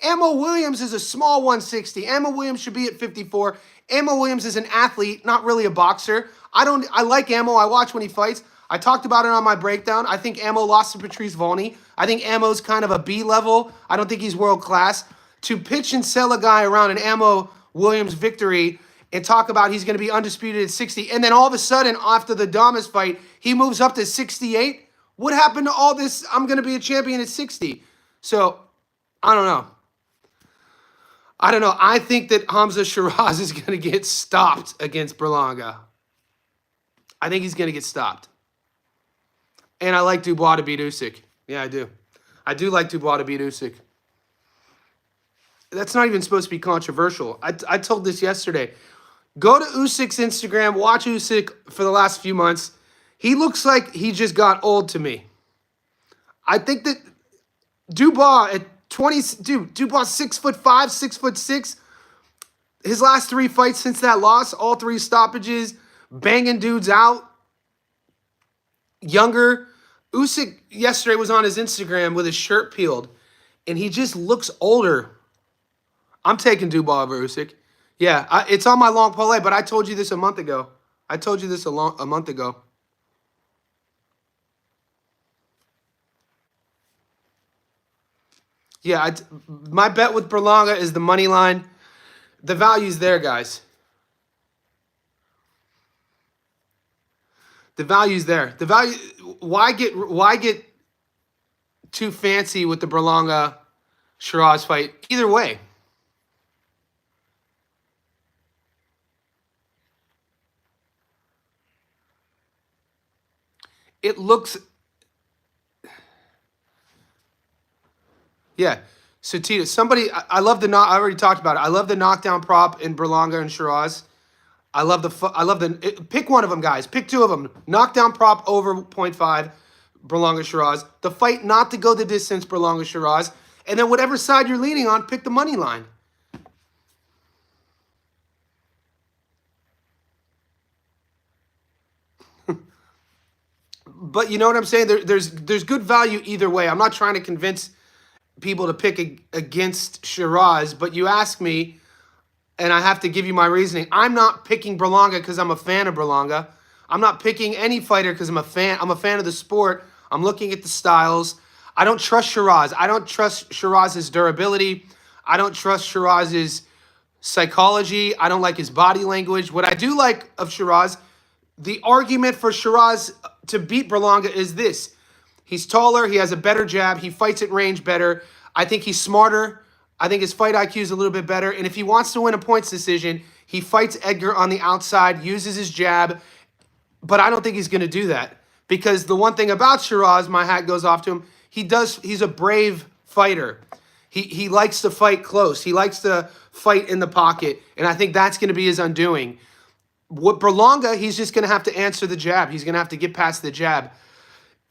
Ammo Williams is a small 160. Ammo Williams should be at 54. Ammo Williams is an athlete, not really a boxer. I like Ammo. I watch when he fights. I talked about it on my breakdown. I think Ammo lost to Patrice Volney. I think Ammo's kind of a B level. I don't think he's world class. To pitch and sell a guy around an Ammo Williams victory and talk about he's going to be undisputed at 60, and then all of a sudden, after the Adames fight, he moves up to 68. What happened to all this, I'm going to be a champion at 60? So, I don't know. I think that Hamza Shiraz is going to get stopped against Berlanga. I think he's going to get stopped. And I like Dubois to beat Usyk. Yeah, I do. I do like Dubois to beat Usyk. That's not even supposed to be controversial. I told this yesterday. Go to Usyk's Instagram. Watch Usyk for the last few months. He looks like he just got old to me. I think that Dubois at 20... Dubois 6'5", 6'6". His last 3 fights since that loss, all 3 stoppages, banging dudes out. Younger. Usyk yesterday was on his Instagram with his shirt peeled, and he just looks older. I'm taking Dubois over Usyk. Yeah, it's on my long parlay, but I told you this a month ago. I told you this a month ago. Yeah, my bet with Berlanga is the money line. The value's there, guys. The value's there. The value. Why get too fancy with the Berlanga Shiraz fight? Either way. It looks... Yeah. So, Tita, I love the... I already talked about it. I love the knockdown prop in Berlanga and Shiraz. I love pick one of them, guys. Pick two of them. Knockdown prop over 0.5, Berlanga Shiras. The fight not to go the distance, Berlanga Shiras. And then whatever side you're leaning on, pick the money line. But you know what I'm saying? There's good value either way. I'm not trying to convince people to pick against Shiras, but you ask me, and I have to give you my reasoning. I'm not picking Berlanga because I'm a fan of Berlanga. I'm not picking any fighter because I'm a fan. I'm a fan of the sport. I'm looking at the styles. I don't trust Shiras. I don't trust Shiras' durability. I don't trust Shiras' psychology. I don't like his body language. What I do like of Shiras, the argument for Shiras to beat Berlanga is this. He's taller. He has a better jab. He fights at range better. I think he's smarter. I think his fight IQ is a little bit better. And if he wants to win a points decision, he fights Edgar on the outside, uses his jab. But I don't think he's going to do that. Because the one thing about Shiras, my hat goes off to him, he's a brave fighter. He likes to fight close. He likes to fight in the pocket. And I think that's going to be his undoing. With Berlanga, he's just going to have to answer the jab. He's going to have to get past the jab.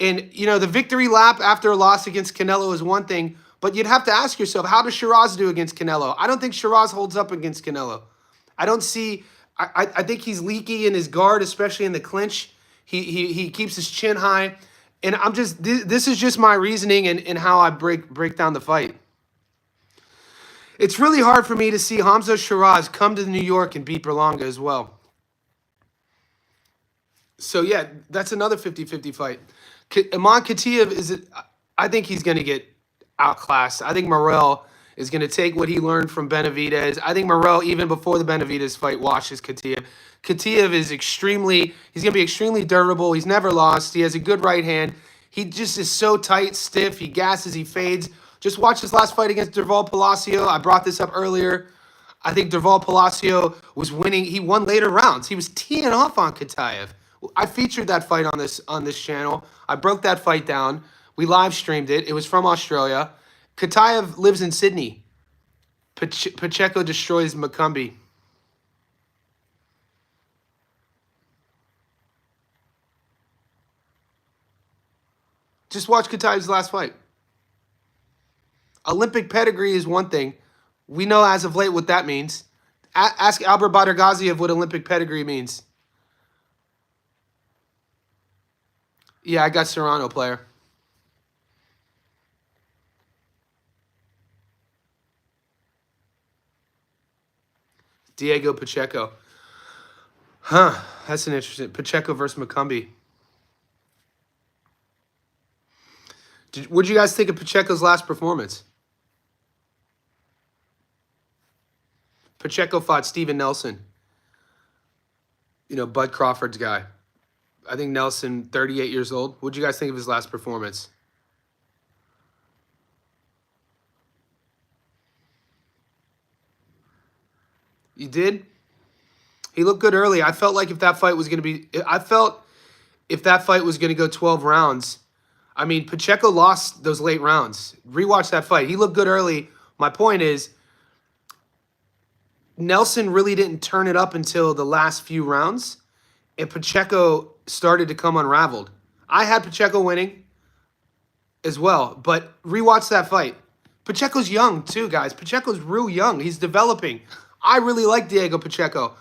And, you know, the victory lap after a loss against Canelo is one thing, but you'd have to ask yourself, how does Shiras do against Canelo? I don't think Shiras holds up against Canelo. I don't see, I think he's leaky in his guard, especially in the clinch. He keeps his chin high. And this is just my reasoning and how I break down the fight. It's really hard for me to see Hamza Shiras come to New York and beat Berlanga as well. So, yeah, that's another 50-50 fight. Iman Kativ I think he's going to get outclassed. I think Morell is going to take what he learned from Benavidez. I think Morell, even before the Benavidez fight, washes Kativ. Kativ is he's going to be extremely durable. He's never lost. He has a good right hand. He just is so tight, stiff. He gasses, he fades. Just watch his last fight against Derval Palacio. I brought this up earlier. I think Derval Palacio was winning. He won later rounds. He was teeing off on Kativ. I featured that fight on this channel. I broke that fight down. We live streamed it. It was from Australia. Kativ lives in Sydney. Pacheco destroys Macumbi. Just watch Kativ's last fight. Olympic pedigree is one thing. We know as of late what that means. Ask Albert Badargaziev what Olympic pedigree means. Yeah, I got Serrano player. Diego Pacheco. Huh, that's an interesting. Pacheco versus Macumbi. What'd you guys think of Pacheco's last performance? Pacheco fought Steven Nelson. You know, Bud Crawford's guy. I think Nelson, 38 years old. What'd you guys think of his last performance? You did? He looked good early. I felt like if that fight was going to go 12 rounds, I mean, Pacheco lost those late rounds. Rewatch that fight. He looked good early. My point is, Nelson really didn't turn it up until the last few rounds, and Pacheco started to come unraveled. I had Pacheco winning as well, but rewatch that fight. Pacheco's young too, guys. Pacheco's real young. He's developing. I really like Diego Pacheco.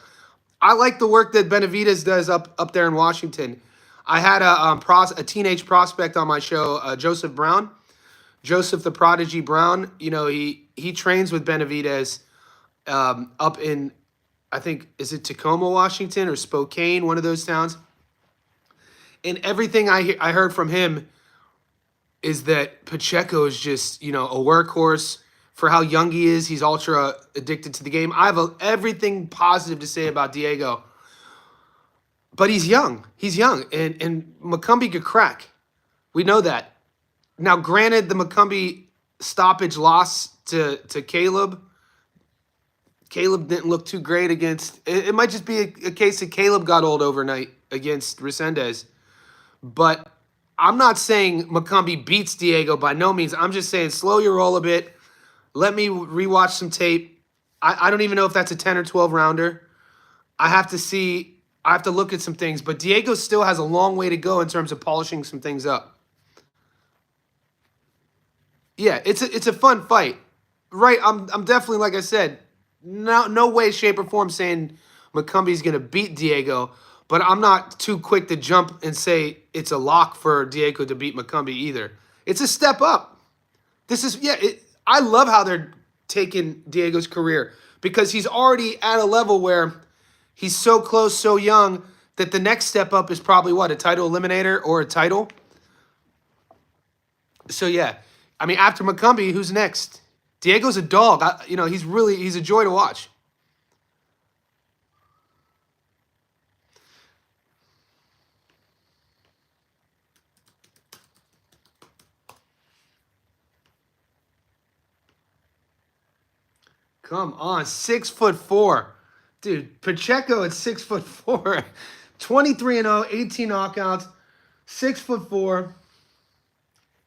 I like the work that Benavidez does up there in Washington. I had a teenage prospect on my show, Joseph Brown. Joseph the Prodigy Brown. You know, he trains with Benavidez up in, I think, is it Tacoma, Washington, or Spokane, one of those towns. And everything I heard from him is that Pacheco is just, you know, a workhorse for how young he is. He's ultra addicted to the game. I have everything positive to say about Diego. But he's young. He's young. And Macumbi could crack. We know that. Now, granted, the Macumbi stoppage loss to Caleb. Caleb didn't look too great against... It might just be a case that Caleb got old overnight against Resendez. But I'm not saying Macumbi beats Diego by no means. I'm just saying slow your roll a bit. Let me rewatch some tape. I don't even know if that's a 10 or 12 rounder. I have to see. I have to look at some things, but Diego still has a long way to go in terms of polishing some things up. Yeah, it's a fun fight, right? I'm definitely, like I said, no way, shape, or form saying McCumbie's gonna beat Diego, but I'm not too quick to jump and say it's a lock for Diego to beat McCumbie either. It's a step up. This is yeah. I love how they're taking Diego's career because he's already at a level where he's so close, so young that the next step up is probably what, a title eliminator or a title. So yeah, I mean, after McCumbie, who's next? Diego's a dog. He's a joy to watch. Come on, 6'4", dude. Pacheco at 6'4", 23-0, 18 knockouts, 6'4".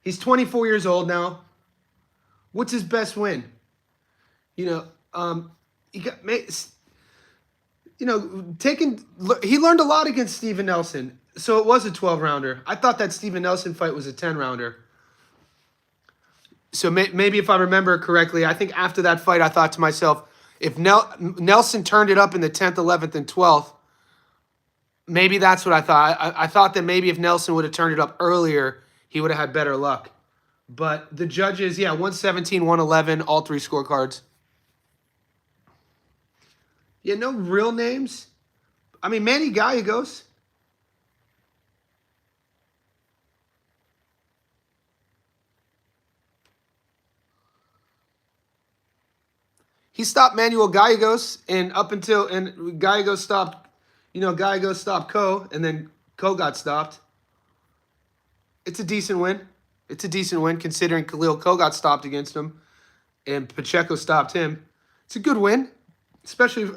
He's 24 years old now. What's his best win? You know, he got he learned a lot against Steven Nelson, so it was a 12-rounder. I thought that Steven Nelson fight was a 10-rounder. So maybe if I remember correctly, I think after that fight, I thought to myself, if Nelson turned it up in the 10th, 11th, and 12th, maybe that's what I thought. I thought that maybe if Nelson would have turned it up earlier, he would have had better luck. But the judges, yeah, 117, 111, all three scorecards. Yeah, no real names. I mean, Manny Gallegos. He stopped Manuel Gallegos, and Gallegos stopped, Gallegos stopped Co, and then Co got stopped. It's a decent win. It's a decent win considering Khalil Co got stopped against him, and Pacheco stopped him. It's a good win, especially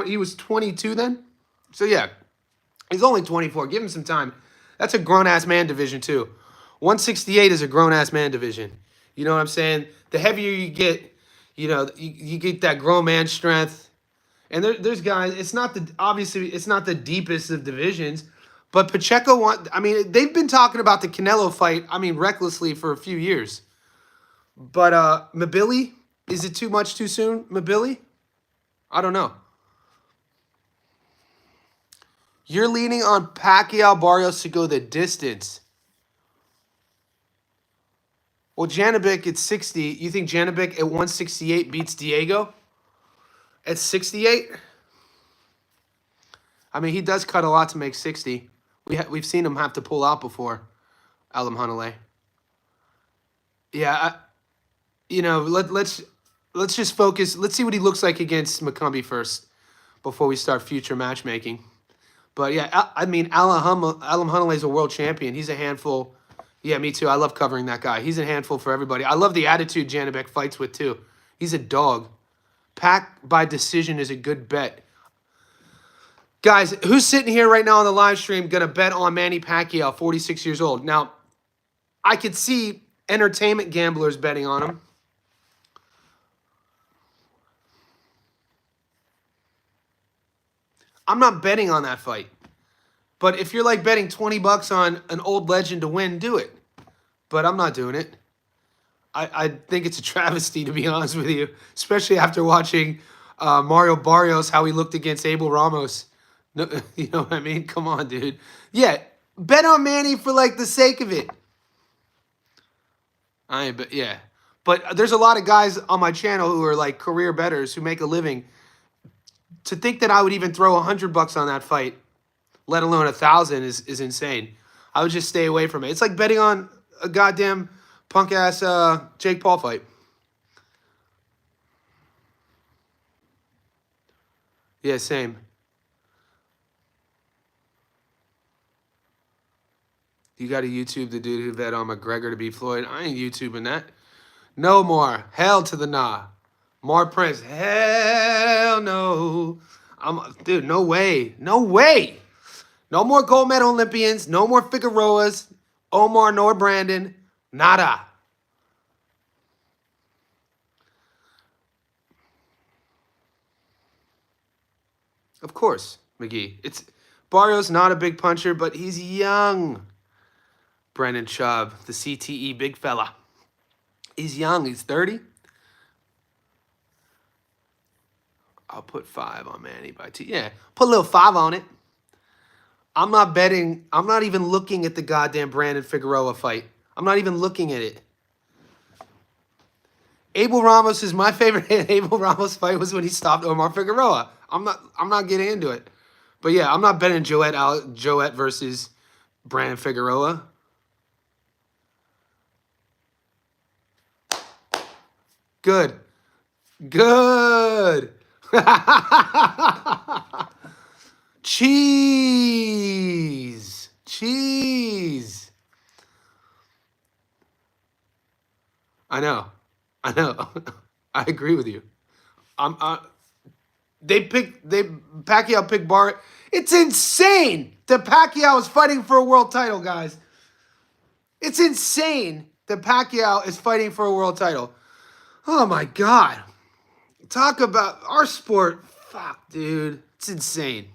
he was 22 then, so yeah, he's only 24. Give him some time. That's a grown ass man division too. 168 is a grown ass man division. You know what I'm saying? The heavier you get, you get that grown man strength. And there's guys, obviously it's not the deepest of divisions, but Pacheco they've been talking about the Canelo fight, recklessly for a few years. But Mabili, is it too much too soon, Mabili? I don't know. You're leaning on Pacquiao Barrios to go the distance. Well, Janovic at 60. You think Janovic at 168 beats Diego? At 68? I mean, he does cut a lot to make 60. We've seen him have to pull out before, Alam Hanalei. Yeah, let's just focus. Let's see what he looks like against McCumbie first before we start future matchmaking. But yeah, Alam Hanalei is a world champion. He's a handful. Yeah, me too. I love covering that guy. He's a handful for everybody. I love the attitude Janovic fights with too. He's a dog. Pack by decision is a good bet. Guys, who's sitting here right now on the live stream going to bet on Manny Pacquiao, 46 years old? Now, I could see entertainment gamblers betting on him. I'm not betting on that fight. But if you're like betting 20 bucks on an old legend to win, do it. But I'm not doing it. I think it's a travesty, to be honest with you, especially after watching Mario Barrios, how he looked against Abel Ramos. No, you know what I mean? Come on, dude. Yeah, bet on Manny for like the sake of it. But there's a lot of guys on my channel who are like career bettors who make a living. To think that I would even throw 100 bucks on that fight, let alone 1,000, is insane. I would just stay away from it. It's like betting on a goddamn punk ass Jake Paul fight. Yeah, same. You got to YouTube the dude who bet on McGregor to beat Floyd. I ain't YouTubing that. No more. Hell to the nah. More Prince. Hell no. Dude, no way. No way. No more gold medal Olympians. No more Figueroas. Omar nor Brandon. Nada. Of course, McGee. Barrios not a big puncher, but he's young. Brendan Chubb, the CTE big fella. He's young. He's 30. I'll put 5 on Manny by T. Yeah, put a little 5 on it. I'm not betting. I'm not even looking at the goddamn Brandon Figueroa fight. I'm not even looking at it. Abel Ramos is my favorite. Abel Ramos fight was when he stopped Omar Figueroa. I'm not getting into it. But yeah, I'm not betting Joet versus Brandon Figueroa. Good. Good. Cheese. Cheese. I know. I agree with you. Pacquiao picked Bar. It's insane that Pacquiao is fighting for a world title, guys. It's insane that Pacquiao is fighting for a world title. Oh my God. Talk about our sport. Fuck, dude. It's insane.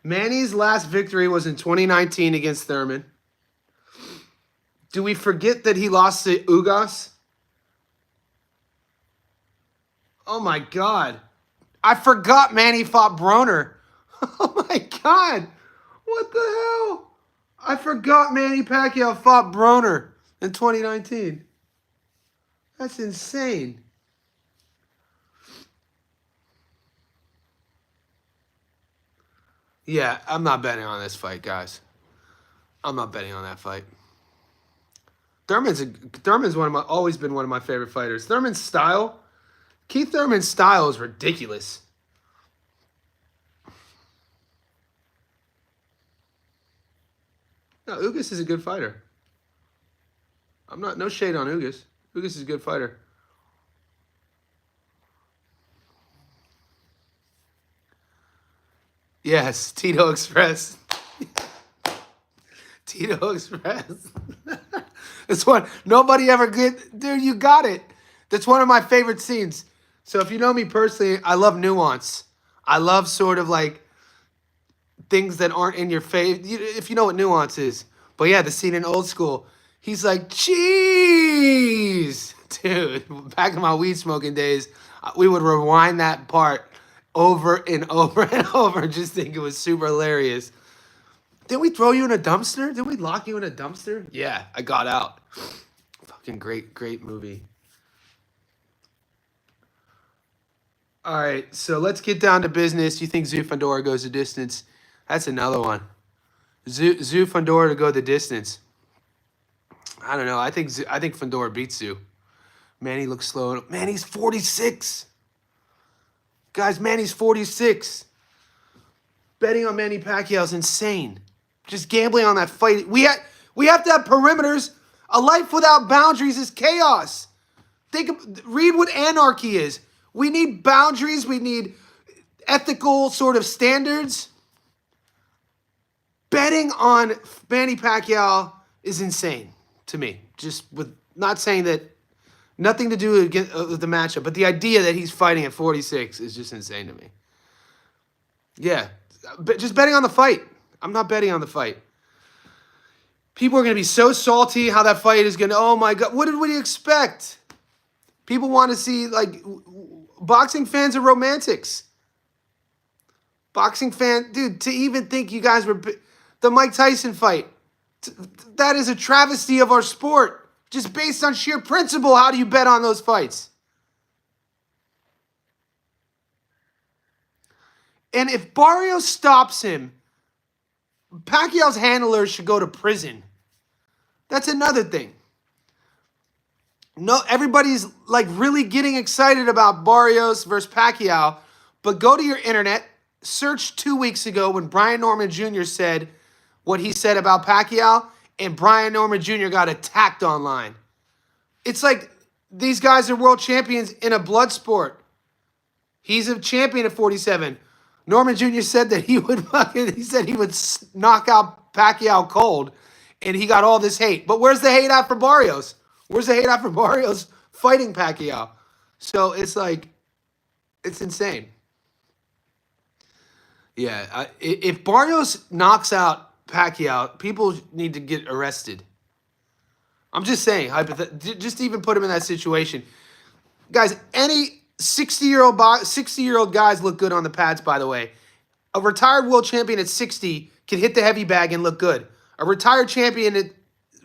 Manny's last victory was in 2019 against Thurman. Do we forget that he lost to Ugas? Oh my God. I forgot Manny fought Broner. Oh my God. What the hell? I forgot Manny Pacquiao fought Broner in 2019. That's insane. Yeah, I'm not betting on this fight, guys. I'm not betting on that fight. Thurman's always been one of my favorite fighters. Keith Thurman's style is ridiculous. No, Ugas is a good fighter. No shade on Ugas. Ugas is a good fighter. Yes, Tito Express. Tito Express. It's one nobody ever get. Dude, you got it. That's one of my favorite scenes. So if you know me personally, I love nuance. I love sort of like things that aren't in your face. If you know what nuance is. But yeah, the scene in Old School. He's like, cheese. Dude, back in my weed smoking days, we would rewind that part over and over and over. Just think it was super hilarious. Didn't we throw you in a dumpster? Didn't we lock you in a dumpster? Yeah, I got out. Fucking great movie. All right, so let's get down to business. You think Zu Fundora goes the distance? That's another one. Zu Fundora to go the distance. I don't know. I think Fundora beats Zu. Manny looks slow. Manny's 46. Guys, Manny's 46. Betting on Manny Pacquiao is insane. Just gambling on that fight. We have to have perimeters. A life without boundaries is chaos. Read what anarchy is. We need boundaries. We need ethical sort of standards. Betting on Manny Pacquiao is insane to me. Just with not saying that, nothing to do with the matchup, but the idea that he's fighting at 46 is just insane to me. Yeah, but just betting on the fight. I'm not betting on the fight. People are going to be so salty how that fight is going to, oh my God, what did we expect? People want to see, like, boxing fans are romantics. Boxing fan, dude, to even think you guys were, the Mike Tyson fight, that is a travesty of our sport. Just based on sheer principle, how do you bet on those fights? And if Barrios stops him, Pacquiao's handlers should go to prison. That's another thing. No, everybody's like really getting excited about Barrios versus Pacquiao, but go to your internet, search 2 weeks ago when Brian Norman Jr. said what he said about Pacquiao, and Brian Norman Jr. got attacked online. It's like these guys are world champions in a blood sport. He's a champion at 47. Norman Jr. said that he would knock out Pacquiao cold, and he got all this hate. But where's the hate out for Barrios? Where's the hate out for Barrios fighting Pacquiao? So it's like, it's insane. Yeah, if Barrios knocks out Pacquiao, people need to get arrested. I'm just saying, just even put him in that situation. Guys, any 60-year-old guys look good on the pads, by the way. A retired world champion at 60 can hit the heavy bag and look good. A retired champion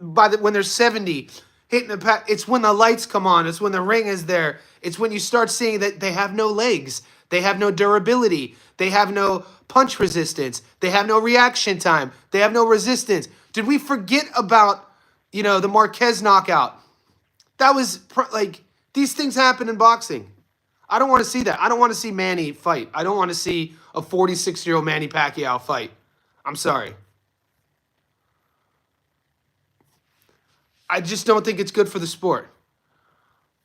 when they're 70 hitting the pad, it's when the lights come on. It's when the ring is there. It's when you start seeing that they have no legs. They have no durability. They have no punch resistance. They have no reaction time. They have no resistance. Did we forget about, the Marquez knockout? That was like, these things happen in boxing. I don't want to see that. I don't want to see Manny fight. I don't want to see a 46-year-old Manny Pacquiao fight. I'm sorry. I just don't think it's good for the sport.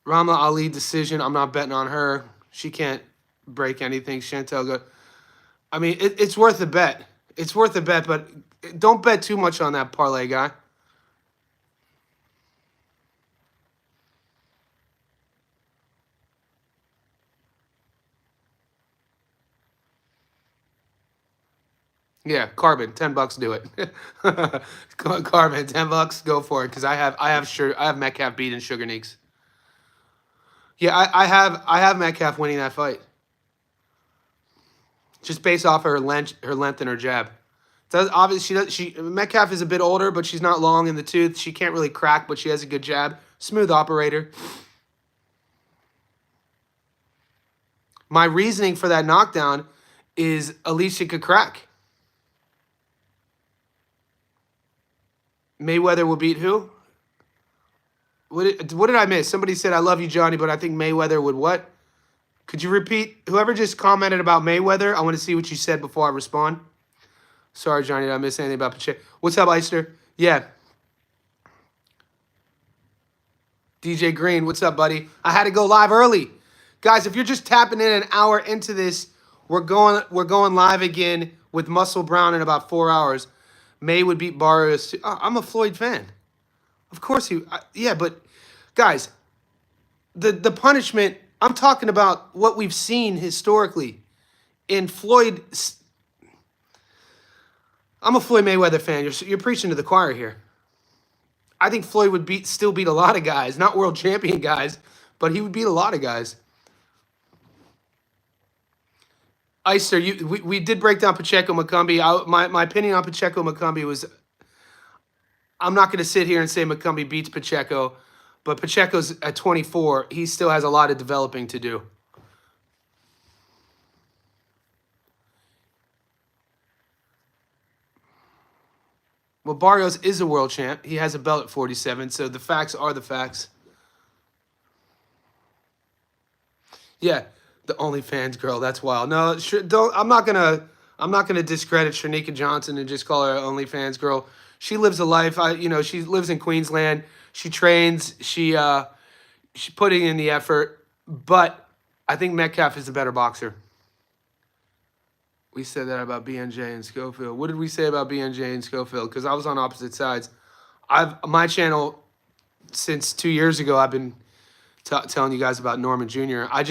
Rama Ali decision. I'm not betting on her. She can't break anything. Chantel, I mean, it's worth a bet. It's worth a bet, but don't bet too much on that parlay guy. Yeah, Carbon, $10, do it. Carbon, $10, go for it. Because I have Metcalf beating Sugar Neeks. Yeah, I have Metcalf winning that fight. Just based off of her length and her jab. Obviously, Metcalf is a bit older, but she's not long in the tooth. She can't really crack, but she has a good jab. Smooth operator. My reasoning for that knockdown is Alicia could crack. Mayweather will beat who? What did I miss? Somebody said, I love you, Johnny, but I think Mayweather would what? Could you repeat? Whoever just commented about Mayweather, I want to see what you said before I respond. Sorry, Johnny, did I miss anything about Pacheco? What's up, Eister? Yeah. DJ Green, what's up, buddy? I had to go live early. Guys, if you're just tapping in an hour into this, we're going live again with Muscle Brown in about 4 hours. May would beat Barrios. I'm a Floyd fan. Of course yeah, but guys, the punishment, I'm talking about what we've seen historically. In Floyd, I'm a Floyd Mayweather fan. You're preaching to the choir here. I think Floyd would still beat a lot of guys, not world champion guys, but he would beat a lot of guys. Eister, we did break down Pacheco Macumbi. My opinion on Pacheco Macumbi was, I'm not going to sit here and say Macumbi beats Pacheco, but Pacheco's at 24. He still has a lot of developing to do. Well, Barrios is a world champ. He has a belt at 47, so the facts are the facts. Yeah. The OnlyFans girl, that's wild. No, I'm not gonna discredit Shanika Johnson and just call her an OnlyFans girl. She lives a life. She lives in Queensland. She trains. She's putting in the effort. But I think Metcalf is the better boxer. We said that about BNJ and Schofield. What did we say about BNJ and Schofield? Because I was on opposite sides. My channel since 2 years ago. I've been telling you guys about Norman Jr. I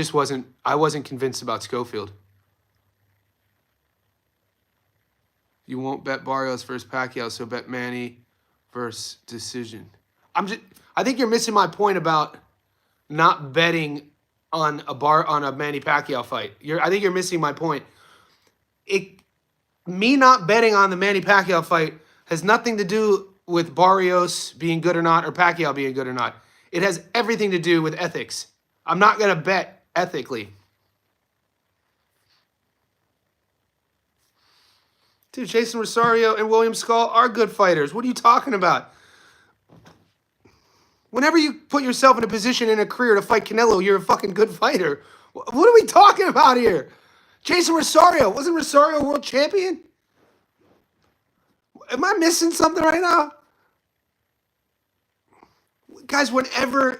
wasn't convinced about Schofield. You won't bet Barrios versus Pacquiao, so bet Manny versus decision. I think you're missing my point about not betting on a Manny Pacquiao fight. I think you're missing my point. Me not betting on the Manny Pacquiao fight has nothing to do with Barrios being good or not, or Pacquiao being good or not. It has everything to do with ethics. I'm not going to bet ethically. Dude, Jason Rosario and William Skull are good fighters. What are you talking about? Whenever you put yourself in a position in a career to fight Canelo, you're a fucking good fighter. What are we talking about here? Jason Rosario. Wasn't Rosario a world champion? Am I missing something right now? Guys, do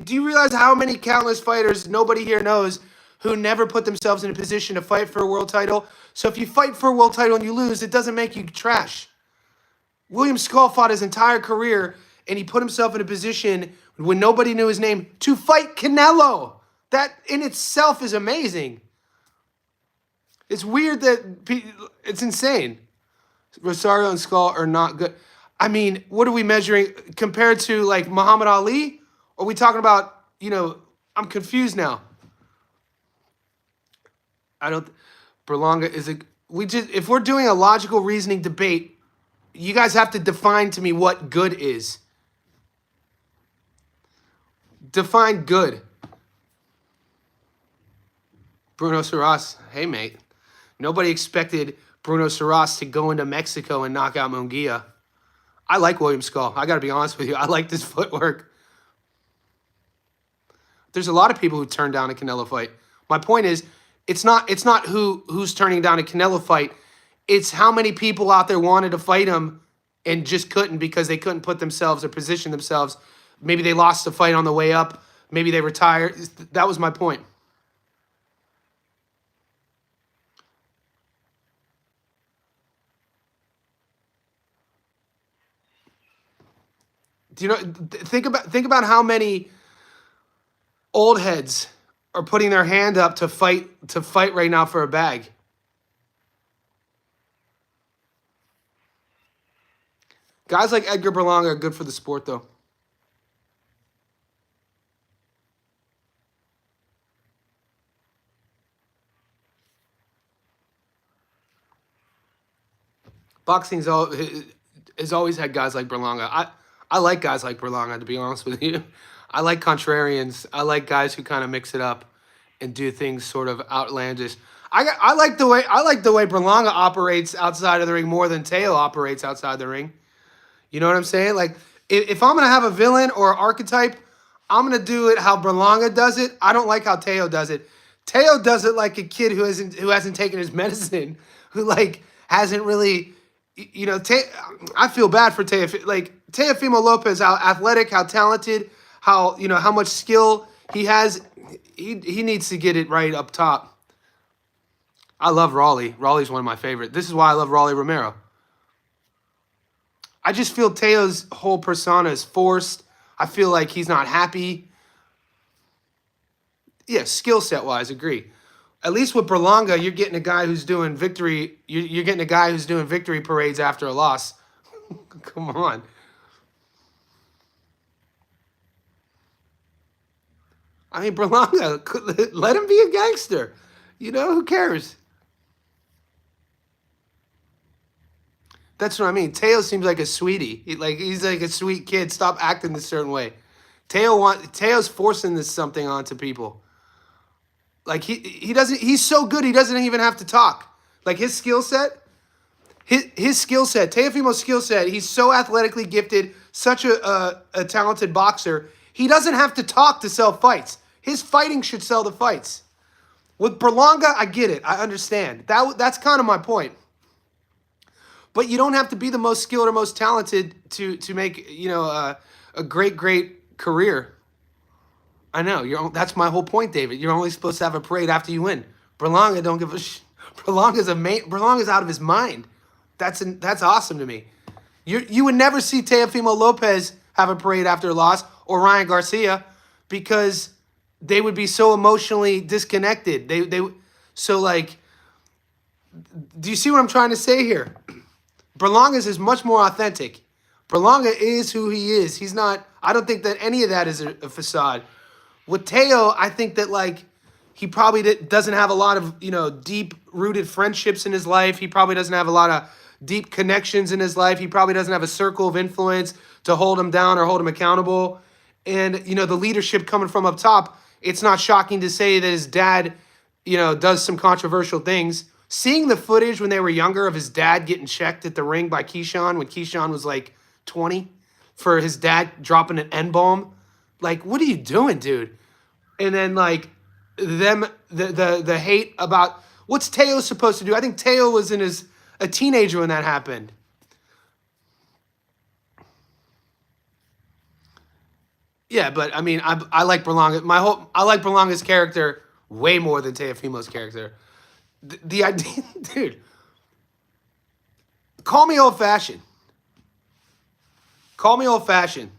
you realize how many countless fighters nobody here knows who never put themselves in a position to fight for a world title? So if you fight for a world title and you lose, it doesn't make you trash. William Skull fought his entire career, and he put himself in a position when nobody knew his name to fight Canelo. That in itself is amazing. It's weird that it's insane. Rosario and Skull are not good. I mean, what are we measuring compared to like Muhammad Ali? Are we talking about, I'm confused now. Berlanga if we're doing a logical reasoning debate, you guys have to define to me what good is. Define good. Bruno Shiras, hey mate. Nobody expected Bruno Shiras to go into Mexico and knock out Munguia. I like William Skull. I got to be honest with you. I like this footwork. There's a lot of people who turn down a Canelo fight. My point is, it's not who's turning down a Canelo fight. It's how many people out there wanted to fight him and just couldn't because they couldn't put themselves or position themselves. Maybe they lost the fight on the way up. Maybe they retired. That was my point. Do you know? Think about how many old heads are putting their hand up to fight right now for a bag. Guys like Edgar Berlanga are good for the sport, though. Boxing has always had guys like Berlanga. I like guys like Berlanga, to be honest with you. I like contrarians. I like guys who kind of mix it up and do things sort of outlandish. I like the way Berlanga operates outside of the ring more than Teo operates outside the ring. You know what I'm saying? Like, if I'm gonna have a villain or archetype, I'm gonna do it how Berlanga does it. I don't like how Teo does it. Teo does it like a kid who hasn't taken his medicine, who like hasn't really, I feel bad for Teofimo Lopez, how athletic, how talented, how much skill he has. He needs to get it right up top. I love Raleigh. Raleigh's one of my favorite. This is why I love Raleigh Romero. I just feel Teo's whole persona is forced. I feel like he's not happy. Yeah, skill set wise, agree. At least with Berlanga, you're getting a guy who's doing victory. You're getting a guy who's doing victory parades after a loss. Come on. I mean, Berlanga, let him be a gangster. Who cares? That's what I mean. Teo seems like a sweetie. He's like a sweet kid. Stop acting this certain way. Teo's forcing this something onto people. Like he doesn't. He's so good. He doesn't even have to talk. Like his skill set. His skill set. Teofimo's skill set. He's so athletically gifted. Such a talented boxer. He doesn't have to talk to sell fights. His fighting should sell the fights. With Berlanga, I get it. I understand. That's kind of my point. But you don't have to be the most skilled or most talented to make a great career. I know that's my whole point, David. You're only supposed to have a parade after you win. Berlanga don't give a Berlanga's out of his mind. That's awesome to me. You would never see Teofimo Lopez have a parade after a loss or Ryan Garcia because they would be so emotionally disconnected. So like, do you see what I'm trying to say here? Berlanga's is much more authentic. Berlanga is who he is. He's not. I don't think that any of that is a facade. With Teo, I think that like he probably doesn't have a lot of deep-rooted friendships in his life. He probably doesn't have a lot of deep connections in his life. He probably doesn't have a circle of influence to hold him down or hold him accountable. And the leadership coming from up top. It's not shocking to say that his dad, does some controversial things. Seeing the footage when they were younger of his dad getting checked at the ring by Keyshawn when Keyshawn was like 20 for his dad dropping an N-bomb. Like, what are you doing, dude? And then like the hate about what's Teo supposed to do? I think Teo was a teenager when that happened. Yeah, but I mean, I like Berlanga. I like Berlanga's character way more than Teofimo's character. The idea, dude. Call me old fashioned. Call me old fashioned.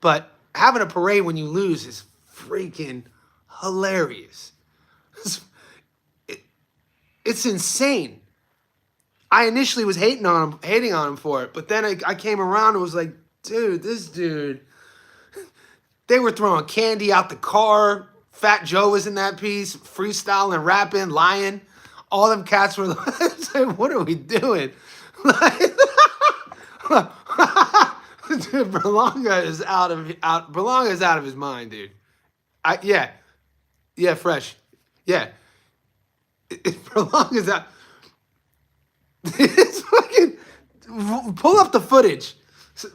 But having a parade when you lose is freaking hilarious. It's insane. I initially was hating on him for it, but then I came around and was like, dude, this dude. They were throwing candy out the car. Fat Joe was in that piece, freestyling, rapping, lying. All them cats were like, what are we doing? Like, dude, Berlanga is out of his mind, dude. Yeah, fresh. Yeah. Berlanga's out. It's fucking pull up the footage.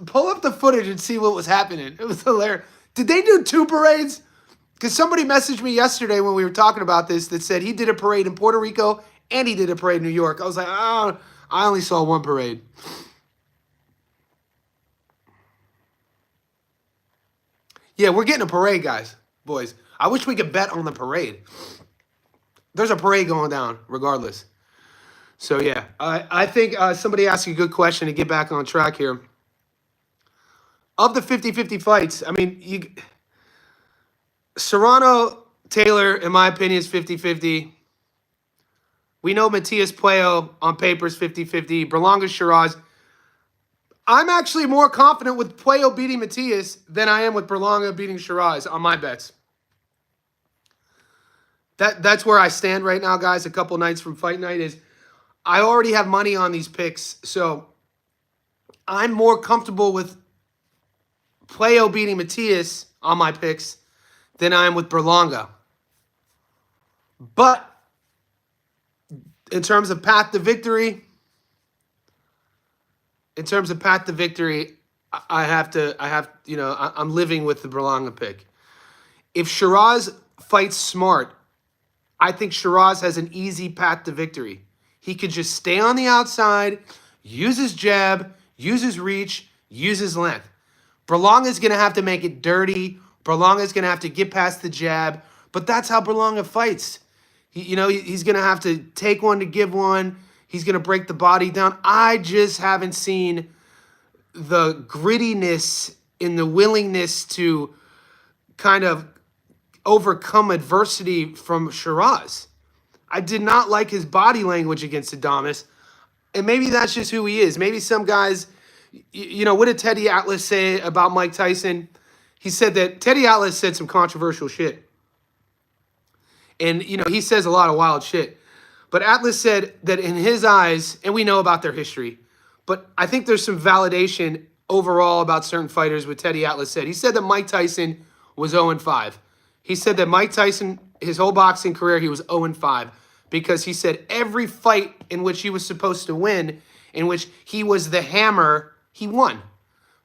Pull up the footage and see what was happening. It was hilarious. Did they do 2 parades? Because somebody messaged me yesterday when we were talking about this that said he did a parade in Puerto Rico and he did a parade in New York. I was like, oh, I only saw 1 parade. Yeah, we're getting a parade, guys, boys. I wish we could bet on the parade. There's a parade going down regardless. So, yeah, I think somebody asked you a good question to get back on track here. Of the 50-50 fights, I mean, Serrano, Taylor, in my opinion, is 50-50. We know Matias Puello on paper is 50-50. Berlanga, Shiras. I'm actually more confident with Puello beating Matias than I am with Berlanga beating Shiras on my bets. That's where I stand right now, guys. A couple nights from fight night is I already have money on these picks, so I'm more comfortable with Puello beating Matias on my picks than I am with Berlanga. But in terms of path to victory, I'm living with the Berlanga pick. If Shiraz fights smart, I think Shiraz has an easy path to victory. He could just stay on the outside, use his jab, use his reach, use his length. Berlanga is going to have to make it dirty. Berlanga is going to have to get past the jab. But that's how Berlanga fights. He's going to have to take one to give one. He's going to break the body down. I just haven't seen the grittiness and the willingness to kind of overcome adversity from Shiraz. I did not like his body language against Adames. And maybe that's just who he is. Maybe some guys, what did Teddy Atlas say about Mike Tyson? He said that Teddy Atlas said some controversial shit. And, he says a lot of wild shit. But Atlas said that in his eyes, and we know about their history, but I think there's some validation overall about certain fighters what Teddy Atlas said. He said that Mike Tyson was 0-5. He said that Mike Tyson, his whole boxing career, he was 0-5 because he said every fight in which he was supposed to win, in which he was the hammer, he won.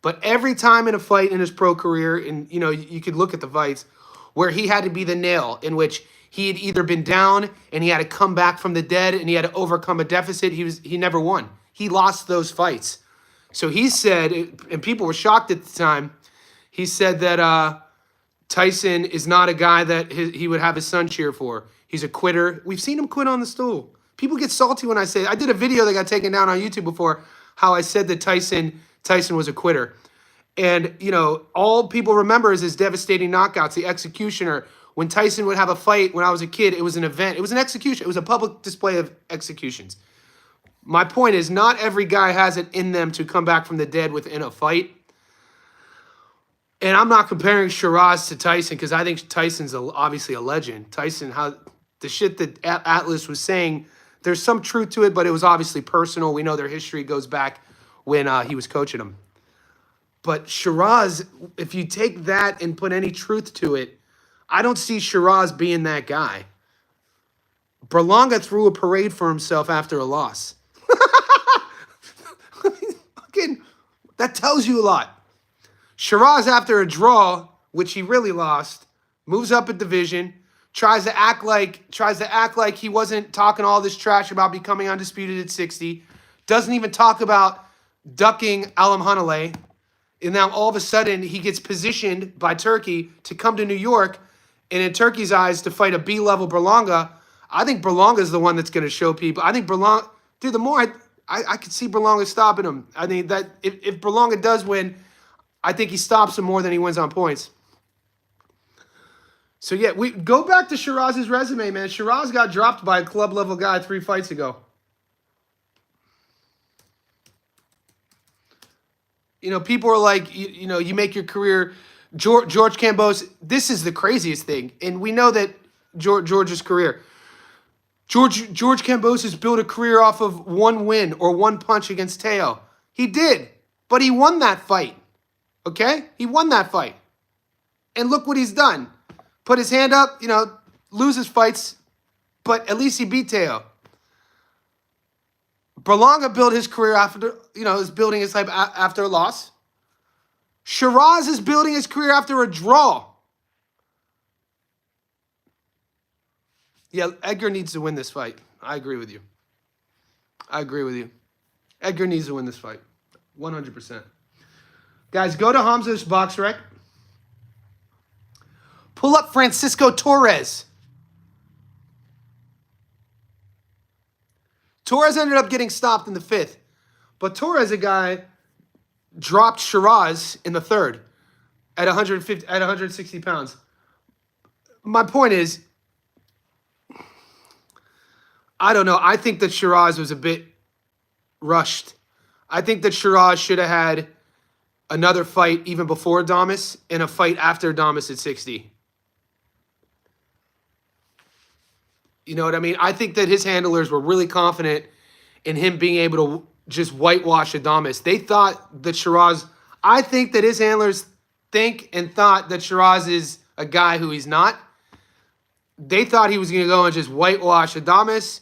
But every time in a fight in his pro career, and you could look at the fights where he had to be the nail, in which he had either been down and he had to come back from the dead and he had to overcome a deficit, he never won. He lost those fights. So he said, and people were shocked at the time, he said that Tyson is not a guy that he would have his son cheer for. He's a quitter. We've seen him quit on the stool. People get salty when I say it. I did a video that got taken down on YouTube before how I said that Tyson was a quitter. And, all people remember is his devastating knockouts, the executioner. When Tyson would have a fight when I was a kid, it was an event. It was an execution. It was a public display of executions. My point is not every guy has it in them to come back from the dead within a fight. And I'm not comparing Shiraz to Tyson because I think Tyson's obviously a legend. Tyson, the shit that Atlas was saying, there's some truth to it, but it was obviously personal. We know their history goes back when he was coaching them. But Shiraz, if you take that and put any truth to it, I don't see Shiraz being that guy. Berlanga threw a parade for himself after a loss. That tells you a lot. Shiraz, after a draw, which he really lost, moves up a division, tries to act like he wasn't talking all this trash about becoming undisputed at 60, doesn't even talk about ducking Alam Hanalei, And now all of a sudden he gets positioned by Turkey to come to New York, and in Turkey's eyes to fight a B-level Berlanga. I think Berlanga is the one that's going to show people. I think Berlanga, dude, the more I could see Berlanga stopping him. I think that if Berlanga does win, I think he stops him more than he wins on points. So yeah, we go back to Shiraz's resume, man. Shiraz got dropped by a club level guy 3 fights ago. You know, people are like, you know, you make your career. George Cambos, this is the craziest thing. And we know that George's career. George Cambos has built a career off of 1 win or 1 punch against Teo. He did, but he won that fight. Okay? He won that fight. And look what he's done. Put his hand up, you know, loses fights, but at least he beat Teo. Berlanga built his career after, you know, is building his life after a loss. Shiraz is building his career after a draw. Yeah, Edgar needs to win this fight. I agree with you. I agree with you. Edgar needs to win this fight. 100%. Guys, go to Hamza's Box Rec. Pull up Francisco Torres. Torres ended up getting stopped in the 5th. But Torres, a guy, dropped Shiraz in the 3rd at 160 pounds. My point is, I don't know. I think that Shiraz was a bit rushed. I think that Shiraz should have had another fight even before Adames and a fight after Adames at 60. You know what I mean? I think that his handlers were really confident in him being able to just whitewash Adames. They thought that Shiraz, I think that his handlers think and thought that Shiraz is a guy who he's not. They thought he was going to go and just whitewash Adames.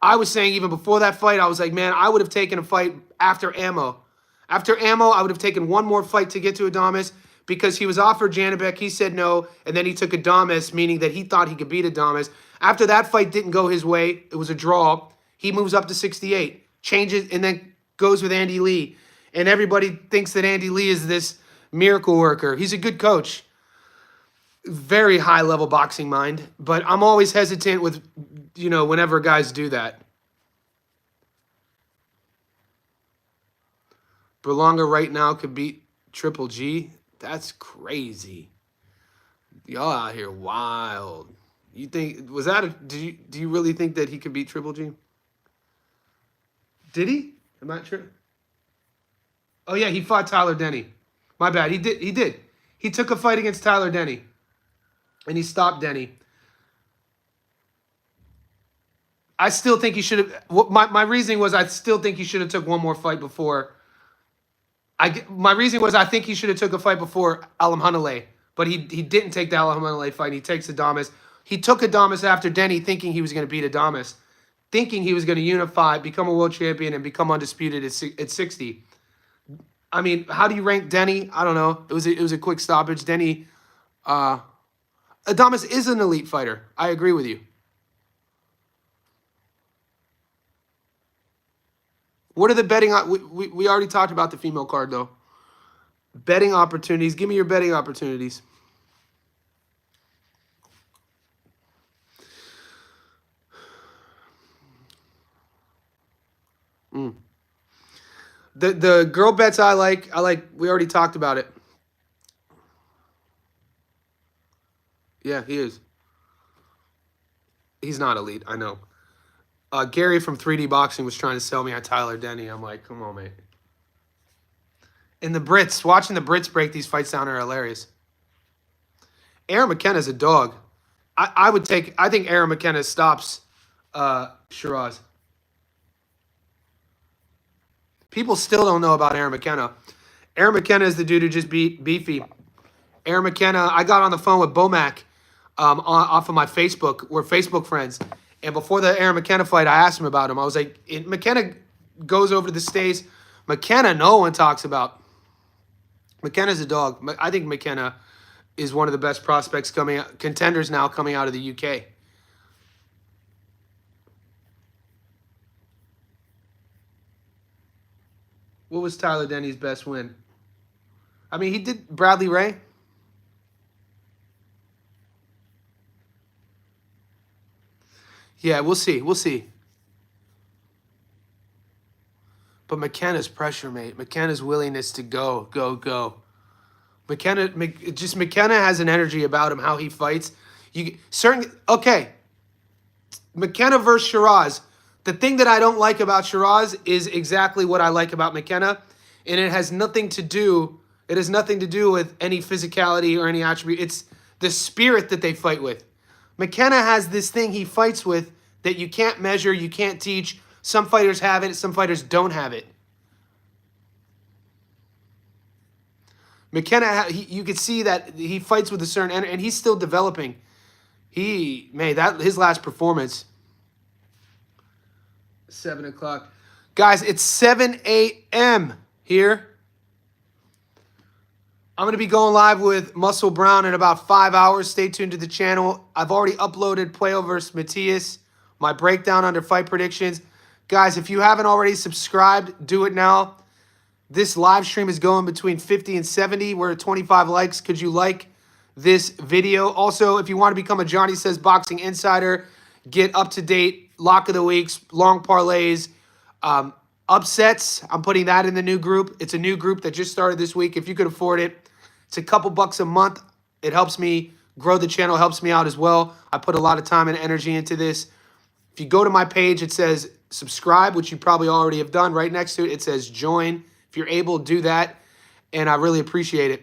I was saying even before that fight, I was like, man, I would have taken a fight after Ammo. After Ammo, I would have taken one more fight to get to Adames because he was offered Janibek. He said no, and then he took Adames, meaning that he thought he could beat Adames. After that fight didn't go his way, it was a draw. He moves up to 68, changes, and then goes with Andy Lee. And everybody thinks that Andy Lee is this miracle worker. He's a good coach. Very high-level boxing mind. But I'm always hesitant with, you know, whenever guys do that. Berlanga right now could beat Triple G. That's crazy. Y'all out here wild. You think, was that a, do you really think that he could beat Triple G? Did he? Am I true? Oh yeah, he fought Tyler Denny. My bad. He did. He took a fight against Tyler Denny. And he stopped Denny. I still think he should have, my reasoning was I still think he should have took one more fight before. My reasoning was I think he should have took a fight before Alam Hanalei. But he didn't take the Alam Hanalei fight. He takes Adames. He took Adames after Denny thinking he was going to beat Adames. Thinking he was going to unify, become a world champion, and become undisputed at 60. I mean, how do you rank Denny? I don't know. It was a quick stoppage. Denny, Adames is an elite fighter. I agree with you. What are the betting? We already talked about the female card, though. Betting opportunities. Give me your betting opportunities. The girl bets I like, we already talked about it. Yeah, he is. He's not elite, I know. Gary from 3D Boxing was trying to sell me on Tyler Denny. I'm like, come on, mate. And the Brits, watching the Brits break these fights down are hilarious. Aaron McKenna's a dog. I think Aaron McKenna stops Shiraz. People still don't know about Aaron McKenna. Aaron McKenna is the dude who just beat Beefy. Aaron McKenna, I got on the phone with Bomac off of my Facebook. We're Facebook friends. And before the Aaron McKenna fight, I asked him about him. I was like, McKenna goes over to the States. McKenna, no one talks about. McKenna's a dog. I think McKenna is one of the best prospects contenders now coming out of the UK. What was Tyler Denny's best win? I mean, he did Bradley Ray. Yeah, we'll see. We'll see. But McKenna's pressure, mate. McKenna's willingness to go. McKenna has an energy about him, how he fights. Okay. McKenna versus Shiras. The thing that I don't like about Shiras is exactly what I like about McKenna, and it has nothing to do with any physicality or any attribute. It's the spirit that they fight with. McKenna has this thing he fights with that you can't measure, you can't teach. Some fighters have it, some fighters don't have it. McKenna, you could see that he fights with a certain energy, and he's still developing. His last performance, 7 o'clock. Guys, it's 7 a.m. here. I'm going to be going live with Muscle Brown in about 5 hours. Stay tuned to the channel. I've already uploaded Puello versus Matias, my breakdown under fight predictions. Guys, if you haven't already subscribed, do it now. This live stream is going between 50 and 70. We're at 25 likes. Could you like this video? Also, if you want to become a Johnny Says Boxing Insider, get up-to-date lock of the weeks, long parlays, upsets. I'm putting that in the new group. It's a new group that just started this week. If you could afford it, it's a couple bucks a month. It helps me grow the channel, helps me out as well. I put a lot of time and energy into this. If you go to my page, it says subscribe, which you probably already have done. Right next to it, it says join. If you're able, do that, and I really appreciate it.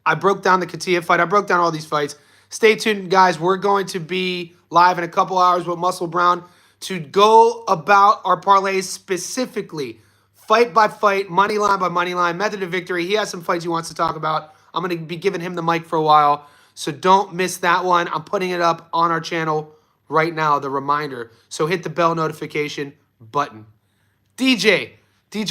I broke down the Kativ fight. I broke down all these fights. Stay tuned, guys. We're going to be live in a couple hours with Muscle Brown to go about our parlays specifically, fight by fight, money line by money line, method of victory. He has some fights he wants to talk about. I'm going to be giving him the mic for a while, so don't miss that one. I'm putting it up on our channel right now, the reminder. So hit the bell notification button. DJ,